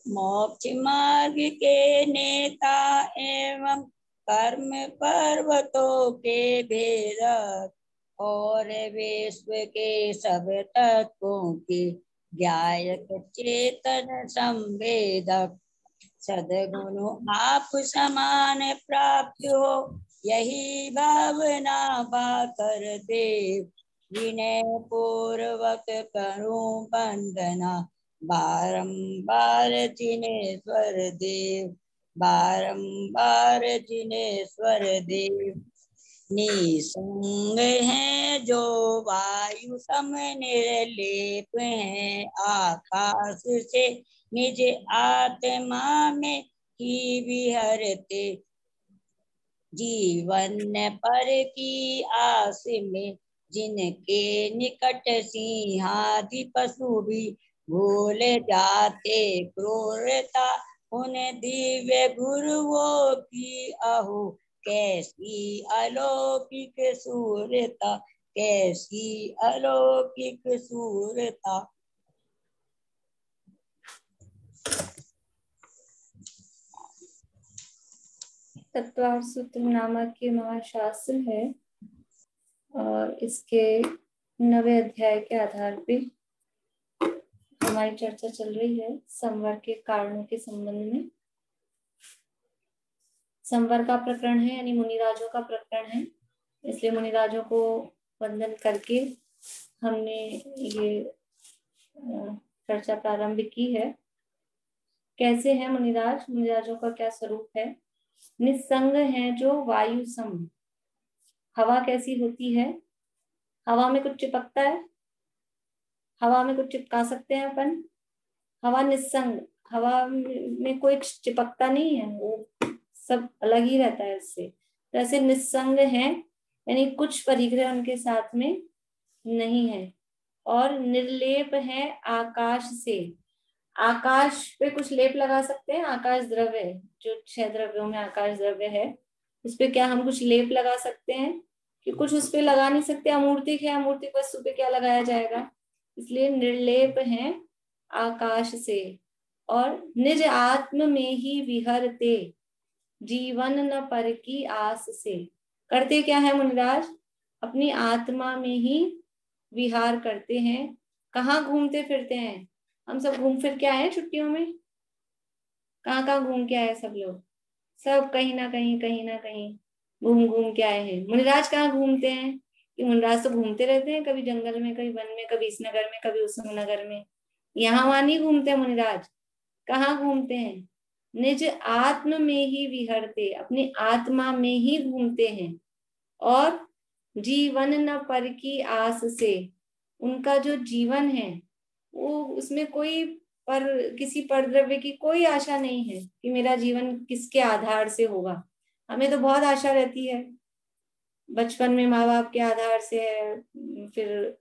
मोक्ष मार्ग के नेता एवं कर्म पर्वतों के भेदक और विश्व के सब तत्वों के ज्ञायक चेतन संवेदक सद्गुरु आप समान प्राप्त हो यही भावना पाकर देव विनय पूर्वक करूं वंदना बारंबार जिनेश्वर देव बारंबार जिनेश्वर देव निसंग है जो वायु सम निर्लेप है आकाश से निज आत्मा में ही विहरते जीवन पर की आस में जिनके निकट सिंहादि पशु भी भूल जाते क्रूरता उन दिव्य गुरुओं की अहो कैसी अलौकिक सूरता कैसी अलौकिक सूरता। तत्वार्थ सूत्र नामक के महाशास्त्र है और इसके 9वें अध्याय के आधार पे हमारी चर्चा चल रही है संवर के कारणों के संबंध में। संवर का प्रकरण है यानी मुनिराजों का प्रकरण है, इसलिए मुनिराजों को वंदन करके हमने ये चर्चा प्रारंभ की है। कैसे है मुनिराज, मुनिराजों का क्या स्वरूप है। निस्संग है जो वायु सम, हवा कैसी होती है, हवा में कुछ चिपकता है, हवा में कुछ चिपका सकते हैं अपन, हवा निस्संग, हवा में कोई चिपकता नहीं है, वो सब अलग ही रहता है इससे। तो ऐसे निस्संग है यानी कुछ परिग्रह उनके साथ में नहीं है। और निर्लेप है आकाश से, आकाश पे कुछ लेप लगा सकते हैं, आकाश द्रव्य जो 6 द्रव्यों में आकाश द्रव्य है उस पे क्या हम कुछ लेप लगा सकते हैं कि कुछ उस पे लगा नहीं सकते। अमूर्तिक है, अमूर्तिक वस्तु पे क्या लगाया जाएगा, इसलिए निर्लेप है आकाश से। और निज आत्म में ही विहरते जीवन न पर की आस से, करते क्या है मुनिराज, अपनी आत्मा में ही विहार करते हैं। कहाँ घूमते फिरते हैं, हम सब घूम फिर के आए हैं छुट्टियों में, कहाँ कहाँ घूम के आए सब लोग, सब कहीं ना कहीं घूम घूम के आए हैं। मुनिराज कहाँ घूमते हैं, कि मुनिराज तो घूमते रहते हैं, कभी जंगल में, कभी वन में, कभी इस नगर में, कभी उस नगर में, यहाँ वहां नहीं घूमते मुनिराज। कहाँ घूमते हैं, निज आत्म में ही विहरते, अपनी आत्मा में ही घूमते हैं। और जीवन न पर की आस से, उनका जो जीवन है वो उसमें कोई पर किसी परद्रव्य की कोई आशा नहीं है कि मेरा जीवन किसके आधार से होगा। हमें तो बहुत आशा रहती है, बचपन में माँ बाप के आधार से है, फिर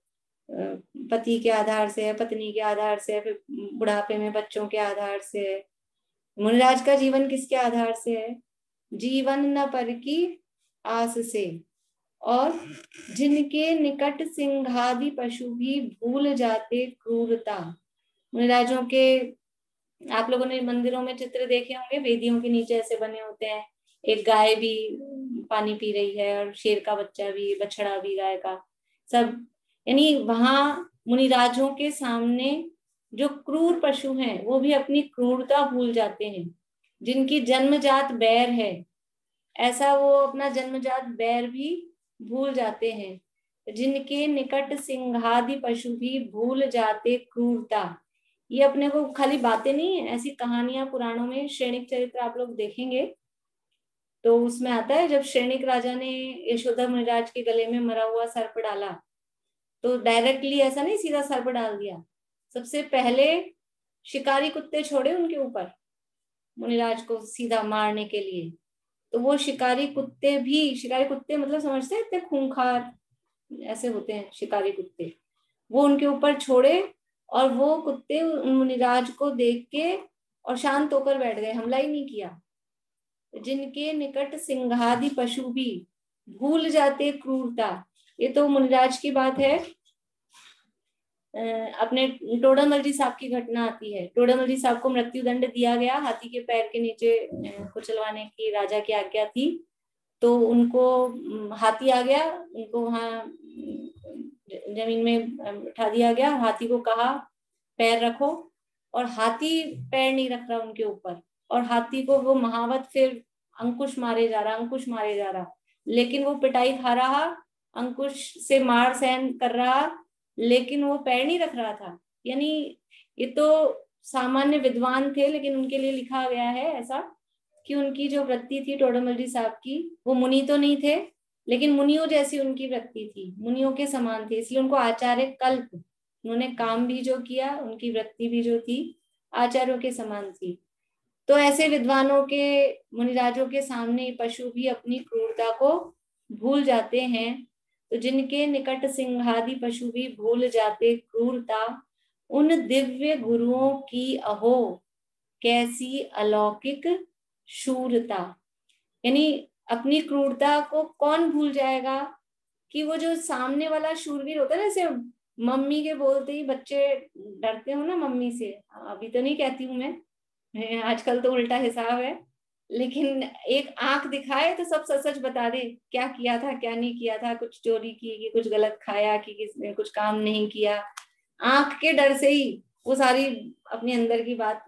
पति के आधार से है, पत्नी के आधार से है, फिर बुढ़ापे में बच्चों के आधार से है। मुनिराज का जीवन किसके आधार से है, जीवन न पर की आस से। और जिनके निकट सिंहादि पशु भी भूल जाते क्रूरता, मुनिराजों के आप लोगों ने मंदिरों में चित्र देखे होंगे, वेदियों के नीचे ऐसे बने होते हैं, एक गाय भी पानी पी रही है और शेर का बच्चा भी, बछड़ा भी गाय का, सब यानी वहां मुनिराजों के सामने जो क्रूर पशु हैं वो भी अपनी क्रूरता भूल जाते हैं। जिनकी जन्मजात बैर है, ऐसा वो अपना जन्मजात बैर भी भूल जाते हैं। जिनके निकट सिंहादि पशु भी भूल जाते क्रूरता, ये अपने को खाली बातें नहीं है, ऐसी कहानियां पुराणों में, श्रेणिक चरित्र आप लोग देखेंगे तो उसमें आता है जब श्रेणिक राजा ने यशोधर मुनिराज के गले में मरा हुआ सर्प डाला तो डायरेक्टली ऐसा नहीं सीधा सर्प डाल दिया, सबसे पहले शिकारी कुत्ते छोड़े उनके ऊपर मुनिराज को सीधा मारने के लिए। तो वो शिकारी कुत्ते भी, शिकारी कुत्ते मतलब समझते हैं इतने खूंखार ऐसे होते हैं शिकारी कुत्ते, वो उनके ऊपर छोड़े और वो कुत्ते मुनिराज को देख के और शांत होकर बैठ गए, हमला ही नहीं किया। जिनके निकट सिंहादि पशु भी भूल जाते क्रूरता, ये तो मुनिराज की बात है। अपने टोडामल जी साहब की घटना आती है। टोडामल जी साहब को मृत्यु दंड दिया गया, हाथी के पैर के नीचे कुचलवाने की राजा की आज्ञा थी। तो उनको हाथी आ गया, उनको वहां जमीन में उठा दिया गया। हाथी को कहा पैर रखो, और हाथी पैर नहीं रख रहा उनके ऊपर, और हाथी को वो महावत फिर अंकुश मारे जा रहा, लेकिन वो पिटाई खा रहा, अंकुश से मार सहन कर रहा, लेकिन वो पैर नहीं रख रहा था। यानी ये तो सामान्य विद्वान थे, लेकिन उनके लिए लिखा गया है ऐसा कि उनकी जो वृत्ति थी टोडामल जी साहब की, वो मुनि तो नहीं थे, लेकिन मुनियों जैसी उनकी वृत्ति थी, मुनियों के समान थे, इसलिए उनको आचार्य कल्प, उन्होंने काम भी जो किया, उनकी वृत्ति भी जो थी आचार्यों के समान थी। तो ऐसे विद्वानों के, मुनिराजों के सामने पशु भी अपनी क्रूरता को भूल जाते हैं। तो जिनके निकट सिंहादि पशु भी भूल जाते क्रूरता, उन दिव्य गुरुओं की अहो कैसी अलौकिक शूरता। यानी अपनी क्रूरता को कौन भूल जाएगा, कि वो जो सामने वाला शूरवीर होता है ना, जैसे मम्मी के बोलते ही बच्चे डरते हो ना मम्मी से, अभी तो नहीं कहती हूँ मैं, आजकल तो उल्टा हिसाब है, लेकिन एक आंख दिखाए तो सब सच सच बता दे, क्या किया था क्या नहीं किया था, कुछ चोरी की कि कुछ गलत खाया कि किसने कुछ काम नहीं किया, आंख के डर से ही वो सारी अपने अंदर की बात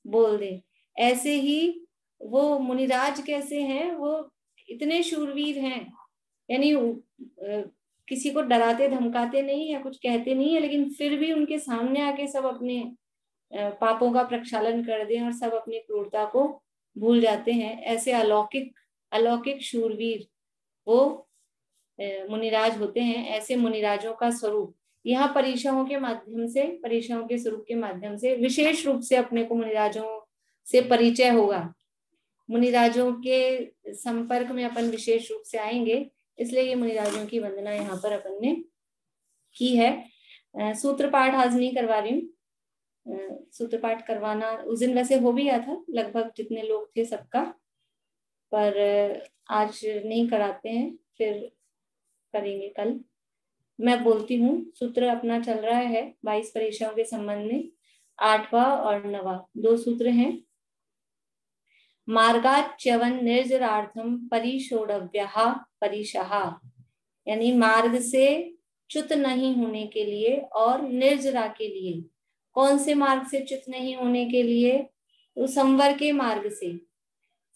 बोल दे। ऐसे ही वो मुनिराज कैसे हैं, वो इतने शूरवीर हैं, यानी किसी को डराते धमकाते नहीं है, कुछ कहते नहीं है, लेकिन फिर भी उनके सामने आके सब अपने पापों का प्रक्षालन कर दें और सब अपनी क्रूरता को भूल जाते हैं। ऐसे अलौकिक अलौकिक शूरवीर वो मुनिराज होते हैं। ऐसे मुनिराजों का स्वरूप यहाँ परीक्षाओं के माध्यम से, परीक्षाओं के स्वरूप के माध्यम से विशेष रूप से अपने को मुनिराजों से परिचय होगा। मुनिराजों के संपर्क में अपन विशेष रूप से आएंगे, इसलिए ये मुनिराजों की वंदना यहाँ पर अपन ने की है। सूत्र पाठ आज नहीं करवा रही हूँ, सूत्र पाठ करवाना उस दिन वैसे हो भी गया था लगभग जितने लोग थे सबका, पर आज नहीं कराते हैं, फिर करेंगे कल। मैं बोलती हूँ, सूत्र अपना चल रहा है 22 परीक्षाओं के संबंध में, 8वां और 9वां 2 सूत्र हैं। मार्गाच्यवन निर्जरार्थम परिशोडव्यः परिशः, यानी मार्ग से च्युत नहीं होने के लिए और निर्जरा के लिए। कौन से मार्ग से च्युत नहीं होने के लिए? तो संवर के मार्ग से,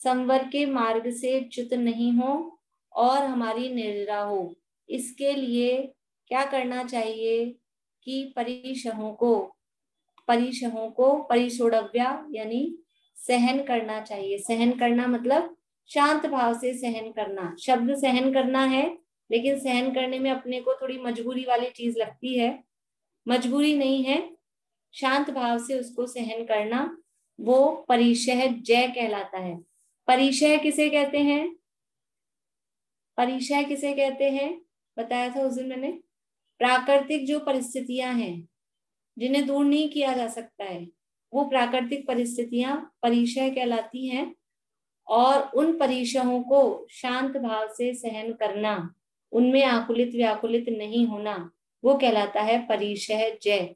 संवर के मार्ग से च्युत नहीं हो और हमारी निर्जरा हो, इसके लिए क्या करना चाहिए कि परिशहों को परिशोडव्या यानी सहन करना चाहिए। सहन करना मतलब शांत भाव से सहन करना। शब्द सहन करना है, लेकिन सहन करने में अपने को थोड़ी मजबूरी वाली चीज लगती है, मजबूरी नहीं है, शांत भाव से उसको सहन करना, वो परिशह जय कहलाता है। परिशह किसे कहते हैं? परिशह किसे कहते हैं बताया था उस दिन मैंने। प्राकृतिक जो परिस्थितियां हैं जिन्हें दूर नहीं किया जा सकता है, वो प्राकृतिक परिस्थितियां परिशह कहलाती हैं, और उन परिशहों को शांत भाव से सहन करना, उनमें आकुलित व्याकुलित नहीं होना, वो कहलाता है परिशह जय।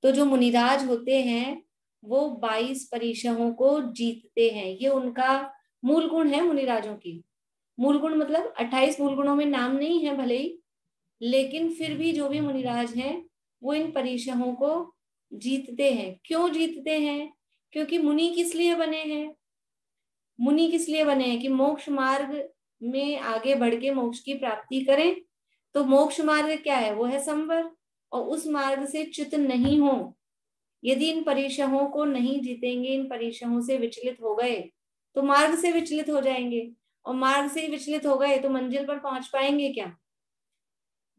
तो जो मुनिराज होते हैं वो 22 परिशहों को जीतते हैं, ये उनका मूल गुण है। मुनिराजों की मूल गुण मतलब 28 मूल गुणों में नाम नहीं है भले ही, लेकिन फिर भी जो भी मुनिराज हैं वो इन परिशहों को जीतते हैं। क्यों जीतते हैं? क्योंकि मुनि किस लिए बने हैं? मुनि किस लिए बने हैं? कि मोक्ष मार्ग में आगे बढ़ के मोक्ष की प्राप्ति करें। तो मोक्ष मार्ग क्या है? वो है संवर, और उस मार्ग से च्युत नहीं हो। यदि इन परिशहों को नहीं जीतेंगे, इन परिशहों से विचलित हो गए तो मार्ग से विचलित हो जाएंगे, और मार्ग से विचलित हो गए तो मंजिल पर पहुंच पाएंगे क्या?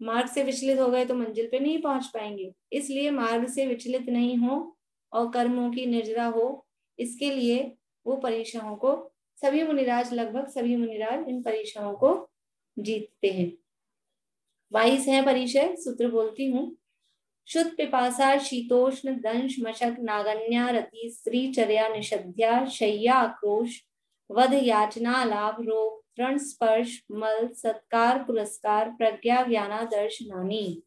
मार्ग से विचलित हो गए तो मंजिल पे नहीं पहुंच पाएंगे। इसलिए मार्ग से विचलित नहीं हो और कर्मों की निर्जरा हो, इसके लिए वो परीक्षाओं को, सभी मुनिराज, लगभग सभी मुनिराज इन परीक्षाओं को जीतते हैं। 22 है परिचय, सूत्र बोलती हूँ। शुद्ध पिपासा शीतोष्ण दंश मशक नागन्या रति स्त्री चर्या निषद्या शय्या आक्रोश वध याचना लाभ रोग तृण स्पर्श मल सत्कार पुरस्कार प्रज्ञा ज्ञानादर्श नानी।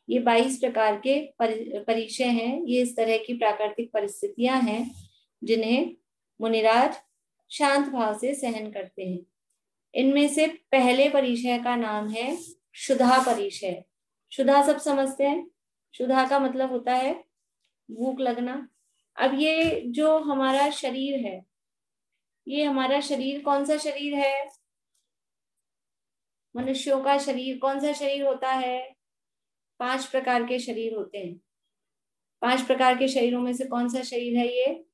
ये 22 प्रकार के परिचय हैं। ये इस तरह की प्राकृतिक परिस्थितियां हैं जिन्हें मुनिराज शांत भाव से सहन करते हैं। इनमें से पहले परिचय का नाम है क्षुधा परिचय। क्षुधा सब समझते हैं। क्षुधा का मतलब होता है भूख लगना। अब ये जो हमारा शरीर है, ये हमारा शरीर कौन सा शरीर है? मनुष्यों का शरीर कौन सा शरीर होता है? 5 प्रकार के शरीर होते हैं। 5 प्रकार के शरीरों में से कौन सा शरीर है? ये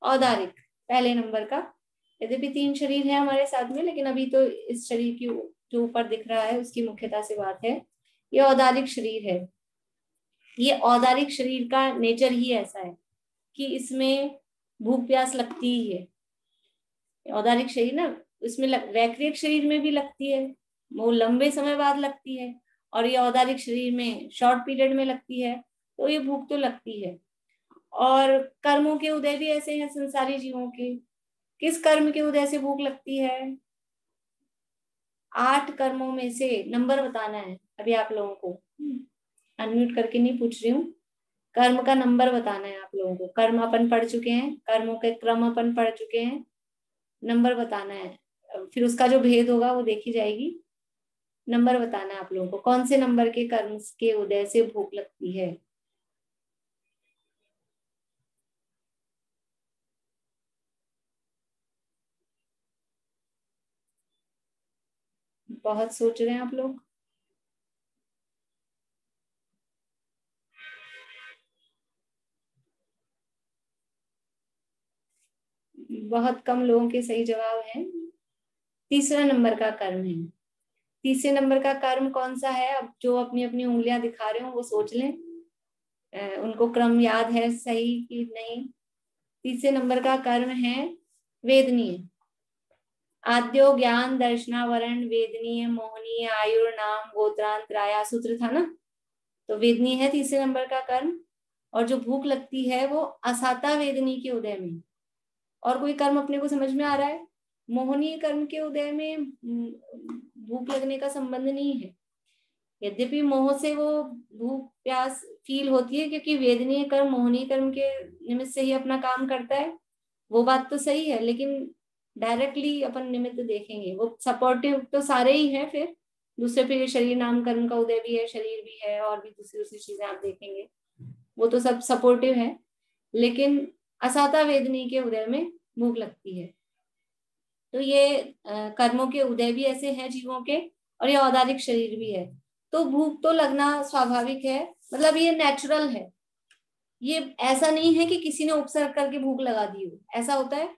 औदारिक, पहले नंबर का। यद्यपि 3 शरीर है हमारे साथ में, लेकिन अभी तो इस शरीर की जो ऊपर दिख रहा है उसकी मुख्यता से बात है। ये औदारिक शरीर है। ये औदारिक शरीर का नेचर ही ऐसा है कि इसमें भूख प्यास लगती ही है। औदारिक शरीर ना, इसमें वैक्रिक शरीर में भी लगती है, वो लंबे समय बाद लगती है, और ये औदारिक शरीर में शॉर्ट पीरियड में लगती है। तो ये भूख तो लगती है। और कर्मों के उदय भी ऐसे हैं संसारी जीवों के। किस कर्म के उदय से भूख लगती है? 8 कर्मों में से नंबर बताना है अभी आप लोगों को। अनम्यूट करके नहीं पूछ रही हूँ, कर्म का नंबर बताना है आप लोगों को। कर्म अपन पढ़ चुके हैं, कर्मों के क्रम अपन पढ़ चुके हैं, नंबर बताना है। फिर उसका जो भेद होगा वो देखी जाएगी। नंबर बताना है आप लोगों को, कौन से नंबर के कर्म के उदय से भूख लगती है। बहुत सोच रहे हैं आप लोग। बहुत कम लोगों के सही जवाब है। तीसरा नंबर का कर्म है। तीसरे नंबर का कर्म कौन सा है? अब जो अपनी अपनी उंगलियां दिखा रहे हो वो सोच लें, उनको क्रम याद है सही कि नहीं। तीसरे नंबर का कर्म है वेदनीय। आद्यो ज्ञान दर्शनावरण वेदनीय मोहनीय आयुर्नाम गोत्रांतराया सूत्र था ना, तो वेदनीय है तीसरे नंबर का कर्म। और जो भूख लगती है वो असाता वेदनी के उदय में। और कोई कर्म अपने को समझ में आ रहा है? मोहनीय कर्म के उदय में भूख लगने का संबंध नहीं है। यद्यपि मोह से वो भूख प्यास फील होती है, क्योंकि वेदनीय कर्म मोहनीय कर्म के निमित्त से ही अपना काम करता है, वो बात तो सही है। लेकिन डायरेक्टली अपन निमित्त देखेंगे, वो सपोर्टिव तो सारे ही हैं। फिर दूसरे फिर शरीर नाम कर्म का उदय भी है, शरीर भी है, और भी दूसरी दूसरी चीजें आप देखेंगे, वो तो सब सपोर्टिव है। लेकिन असाता वेदनी के उदय में भूख लगती है। तो ये कर्मों के उदय भी ऐसे हैं जीवों के, और ये औदारिक शरीर भी है। तो भूख तो लगना स्वाभाविक है, मतलब ये नेचुरल है। ये ऐसा नहीं है कि किसी ने उपसर्ग करके भूख लगा दी हो, ऐसा होता है।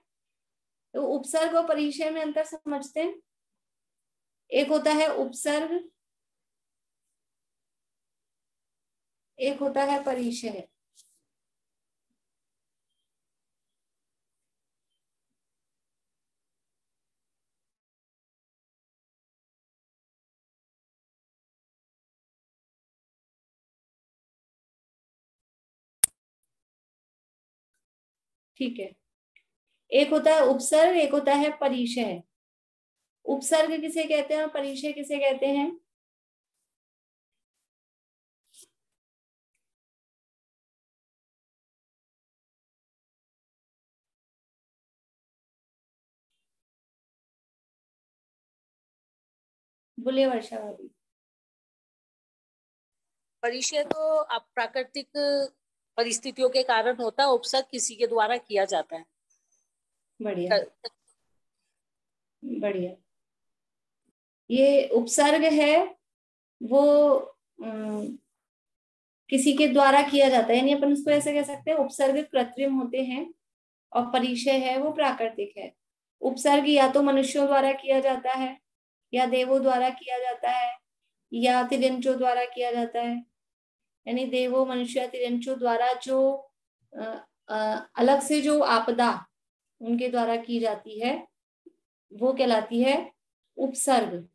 तो उपसर्ग और परिचय में अंतर समझते हैं। एक होता है उपसर्ग, एक होता है परिचय। ठीक है, एक होता है उपसर्ग, एक होता है परिचय। उपसर्ग किसे कहते हैं और परिचय किसे कहते हैं? बोलिए वर्षा भाभी। परिचय तो आप प्राकृतिक परिस्थितियों के कारण होता है, उपसर्ग किसी के द्वारा किया जाता है। बढ़िया बढ़िया। ये उपसर्ग है वो किसी के द्वारा किया जाता है, यानी अपन उसको ऐसे कह सकते हैं उपसर्ग कृत्रिम होते हैं, और परिचय है वो प्राकृतिक है। उपसर्ग या तो मनुष्यों द्वारा किया जाता है, या देवों द्वारा किया जाता है, या तिर्यंचों द्वारा किया जाता है। यानी देवों मनुष्य तिर्यंचों द्वारा जो अलग से जो आपदा उनके द्वारा की जाती है वो कहलाती है उपसर्ग।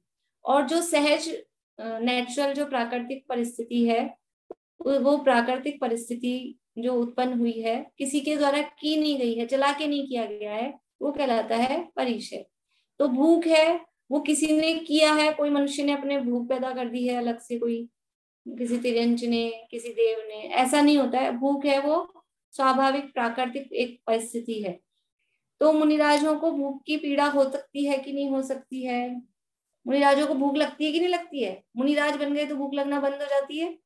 और जो सहज नेचुरल जो प्राकृतिक परिस्थिति है, वो प्राकृतिक परिस्थिति जो उत्पन्न हुई है, किसी के द्वारा की नहीं गई है, चला के नहीं किया गया है, वो कहलाता है परिचय। तो भूख है वो किसी ने किया है, कोई मनुष्य ने अपने भूख पैदा कर दी है अलग से कोई, किसी तिर्यंच ने, किसी देव ने, ऐसा नहीं होता है। भूख है वो स्वाभाविक प्राकृतिक एक परिस्थिति है। तो मुनिराजों को भूख की पीड़ा हो सकती है कि नहीं हो सकती है? मुनिराजों को भूख लगती है कि नहीं लगती है? मुनिराज बन गए तो भूख लगना बंद हो जाती है?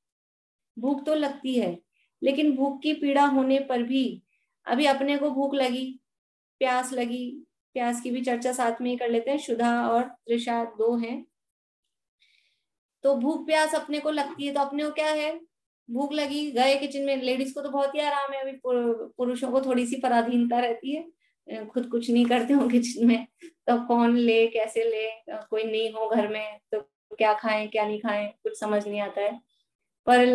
भूख तो लगती है, लेकिन भूख की पीड़ा होने पर भी अभी अपने को भूख लगी, प्यास लगी, प्यास की भी चर्चा साथ में ही कर लेते हैं, शुदा और तृषा दो हैं। तो भूख प्यास अपने को लगती है, तो अपने को क्या है, भूख लगी, गए किचन में। लेडीज को तो बहुत ही आराम है, अभी पुरुषों को थोड़ी सी पराधीनता रहती है, खुद कुछ नहीं करते हो किचन में, तो कौन ले, कैसे ले, कोई नहीं हो घर में तो क्या खाएं क्या नहीं खाएं कुछ समझ नहीं आता है। पर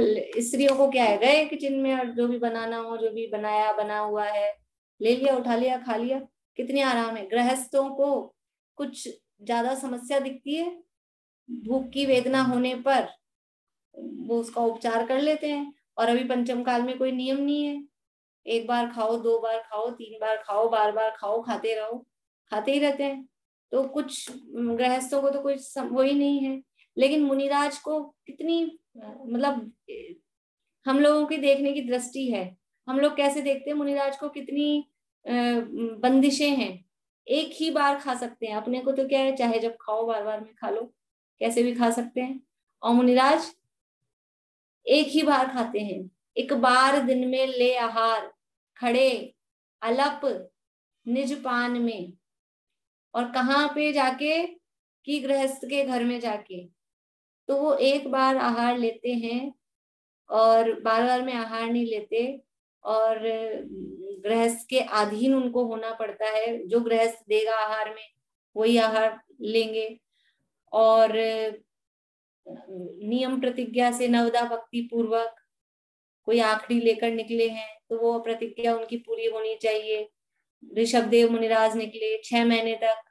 स्त्रियों को क्या है, गए किचन में और जो भी बनाना हो, जो भी बनाया बना हुआ है ले लिया, उठा लिया, खा लिया, कितनी आराम है। गृहस्थों को कुछ ज्यादा समस्या दिखती है भूख की वेदना होने पर, वो उसका उपचार कर लेते हैं। और अभी पंचम काल में कोई नियम नहीं है, एक बार खाओ, दो बार खाओ, तीन बार खाओ, बार बार खाओ, खाते रहो, खाते ही रहते हैं। तो कुछ गृहस्थों को तो कोई वो ही नहीं है। लेकिन मुनिराज को कितनी मतलब हम लोगों की देखने की दृष्टि है, हम लोग कैसे देखते हैं मुनिराज को, कितनी बंदिशें हैं। एक ही बार खा सकते हैं, अपने को तो क्या है, चाहे जब खाओ बार बार में खा लो, कैसे भी खा सकते हैं। और मुनिराज एक ही बार खाते हैं, एक बार दिन में ले आहार, खड़े अलप निज पान में। और कहाँ पे जाके, कि गृहस्थ के घर में जाके। तो वो एक बार आहार लेते हैं और बार बार में आहार नहीं लेते, और गृहस्थ के अधीन उनको होना पड़ता है। जो गृहस्थ देगा आहार में वही आहार लेंगे। और नियम प्रतिज्ञा से नवदा भक्ति पूर्वक, कोई आखिरी लेकर निकले हैं तो वो प्रतिज्ञा उनकी पूरी होनी चाहिए। ऋषभदेव मुनिराज निकले, 6 महीने तक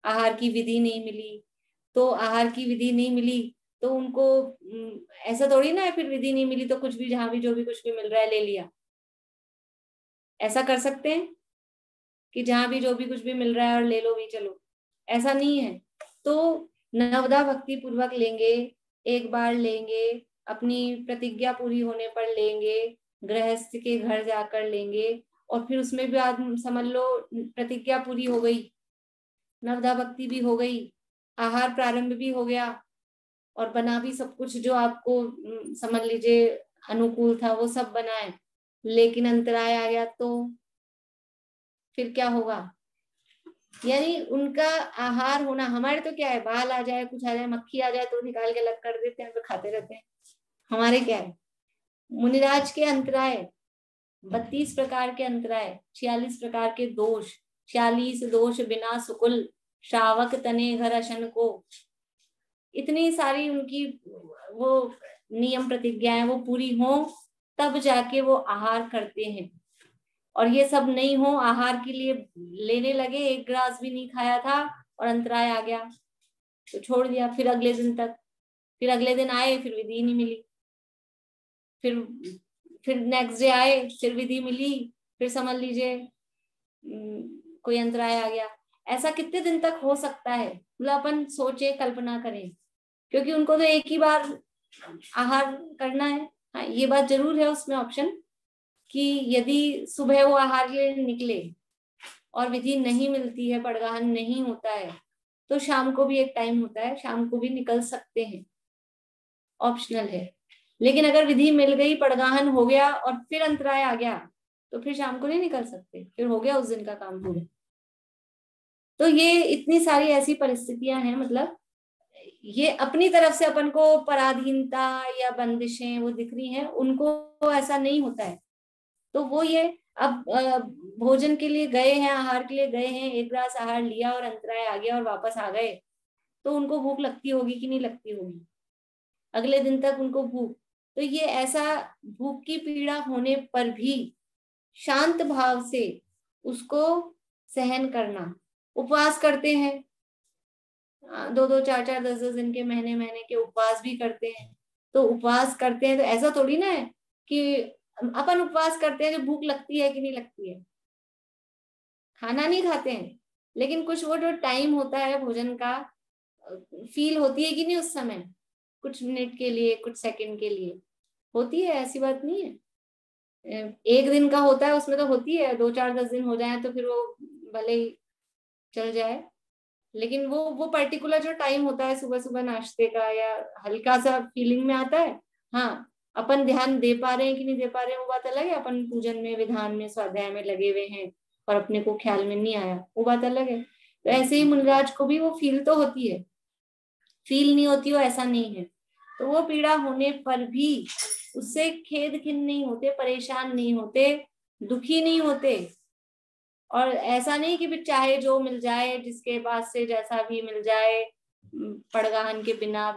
आहार की विधि नहीं मिली। तो आहार की विधि नहीं मिली तो उनको ऐसा थोड़ी ना है, फिर विधि नहीं मिली तो कुछ भी, जहां भी जो भी कुछ भी मिल रहा है ले लिया। ऐसा कर सकते हैं कि जहां भी जो भी कुछ भी मिल रहा है और ले लो भी चलो? ऐसा नहीं है। तो नवदा भक्ति पूर्वक लेंगे, एक बार लेंगे, अपनी प्रतिज्ञा पूरी होने पर लेंगे, गृहस्थ के घर जाकर लेंगे। और फिर उसमें भी आज समझ लो प्रतिज्ञा पूरी हो गई, नवदा भक्ति भी हो गई, आहार प्रारंभ भी हो गया, और बना भी सब कुछ जो आपको समझ लीजिए अनुकूल था वो सब बना है, लेकिन अंतराय आ गया तो फिर क्या होगा? यानी उनका आहार होना, हमारे तो क्या है, बाल आ जाए, कुछ आ जाए, मक्खी आ जाए तो निकाल के अलग कर देते हैं, तो खाते रहते हैं। हमारे क्या है, मुनिराज के अंतराय 32 प्रकार के अंतराय, 46 प्रकार के दोष, 46 दोष बिना सुकुल श्रावक तने घर अशन को। इतनी सारी उनकी वो नियम प्रतिज्ञाएं वो पूरी हो तब जाके वो आहार करते हैं। और ये सब नहीं हो, आहार के लिए लेने लगे, एक ग्रास भी नहीं खाया था और अंतराय आ गया तो छोड़ दिया। फिर अगले दिन तक, फिर अगले दिन आए, फिर विधि नहीं मिली, फिर नेक्स्ट डे आए, फिर विधि मिली, फिर समझ लीजिए कोई अंतराय आ गया। ऐसा कितने दिन तक हो सकता है? मतलब अपन सोचे, कल्पना करें, क्योंकि उनको तो एक ही बार आहार करना है। हाँ, ये बात जरूर है उसमें ऑप्शन कि यदि सुबह वो आहार के लिए निकले और विधि नहीं मिलती है, पड़गाहन नहीं होता है, तो शाम को भी एक टाइम होता है, शाम को भी निकल सकते हैं, ऑप्शनल है। लेकिन अगर विधि मिल गई, पड़गाहन हो गया और फिर अंतराय आ गया तो फिर शाम को नहीं निकल सकते, फिर हो गया उस दिन का काम पूरा। तो ये इतनी सारी ऐसी परिस्थितियां हैं, मतलब ये अपनी तरफ से अपन को पराधीनता या बंदिशें वो दिख रही हैं, उनको ऐसा नहीं होता है। तो वो ये अब भोजन के लिए गए हैं, आहार के लिए गए हैं, एक ग्रास आहार लिया और अंतराय आ गया और वापस आ गए, तो उनको भूख लगती होगी कि नहीं लगती होगी? अगले दिन तक उनको भूख। तो ये ऐसा भूख की पीड़ा होने पर भी शांत भाव से उसको सहन करना। उपवास करते हैं, 2-2, 4-4, 10-10 दिन के, महीने महीने के उपवास भी करते हैं। तो उपवास करते हैं तो ऐसा थोड़ी ना है कि अपन उपवास करते हैं जो भूख लगती है कि नहीं लगती है, खाना नहीं खाते हैं, लेकिन कुछ वो जो टाइम होता है भोजन का, फील होती है कि नहीं उस समय? कुछ मिनट के लिए, कुछ सेकंड के लिए होती है, ऐसी बात नहीं है। एक दिन का होता है उसमें तो होती है, 2-4-10 दिन हो जाए तो फिर वो भले ही चल जाए, लेकिन वो पर्टिकुलर जो टाइम होता है सुबह सुबह नाश्ते का, या हल्का सा फीलिंग में आता है, हाँ अपन ध्यान दे पा रहे हैं कि नहीं दे पा रहे हैं वो बात अलग है, अपन पूजन में, विधान में, स्वाध्याय में लगे हुए हैं और अपने को ख्याल में नहीं आया, वो बात अलग है। तो ऐसे ही मुनिराज को भी वो फील तो होती है, फील नहीं होती हो ऐसा नहीं है। तो वो पीड़ा होने पर भी उससे खेद खिन्न नहीं होते, परेशान नहीं होते, दुखी नहीं होते। और ऐसा नहीं कि भी चाहे जो मिल जाए, जिसके पास से जैसा भी मिल जाए, पड़गाहन के बिना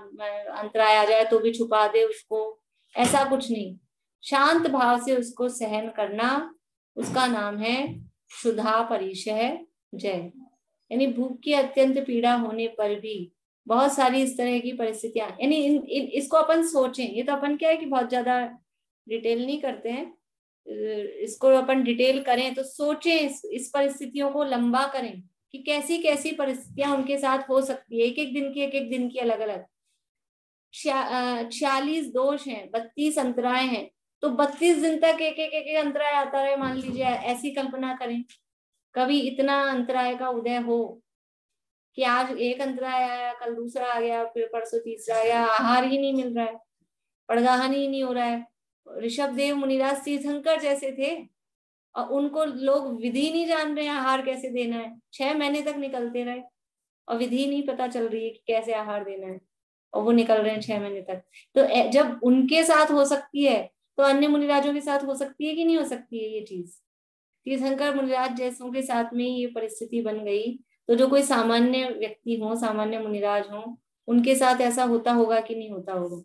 अंतराय आ जाए तो भी छुपा दे उसको, ऐसा कुछ नहीं। शांत भाव से उसको सहन करना, उसका नाम है क्षुधा परिशय जय। यानी भूख की अत्यंत पीड़ा होने पर भी, बहुत सारी इस तरह की परिस्थितियां, यानी इसको अपन सोचें, ये तो अपन क्या है कि बहुत ज्यादा डिटेल नहीं करते हैं, इसको अपन डिटेल करें तो सोचें, इस परिस्थितियों को लंबा करें कि कैसी कैसी परिस्थितियां उनके साथ हो सकती है, एक एक दिन की अलग अलग। 46 दोष हैं, 32 अंतराय हैं, तो 32 दिन तक एक अंतराय आता रहे, मान लीजिए, ऐसी कल्पना करें कभी इतना अंतराय का उदय हो कि आज एक अंतराय आया, कल दूसरा आ गया, फिर परसों तीसरा आ गया, आहार ही नहीं मिल रहा है, पड़गाहन ही नहीं हो रहा है। ऋषभदेव मुनिराज तीर्थंकर जैसे थे और उनको लोग विधि नहीं जान रहे हैं आहार कैसे देना है, 6 महीने तक निकलते रहे और विधि नहीं पता चल रही है कि कैसे आहार देना है, और वो निकल रहे हैं 6 महीने तक। तो जब उनके साथ हो सकती है तो अन्य मुनिराजों के साथ हो सकती है कि नहीं हो सकती है ये चीज? तीर्थंकर मुनिराज जैसों के साथ में ये परिस्थिति बन गई, तो जो कोई सामान्य व्यक्ति हो, सामान्य मुनिराज हो, उनके साथ ऐसा होता होगा कि नहीं होता होगा?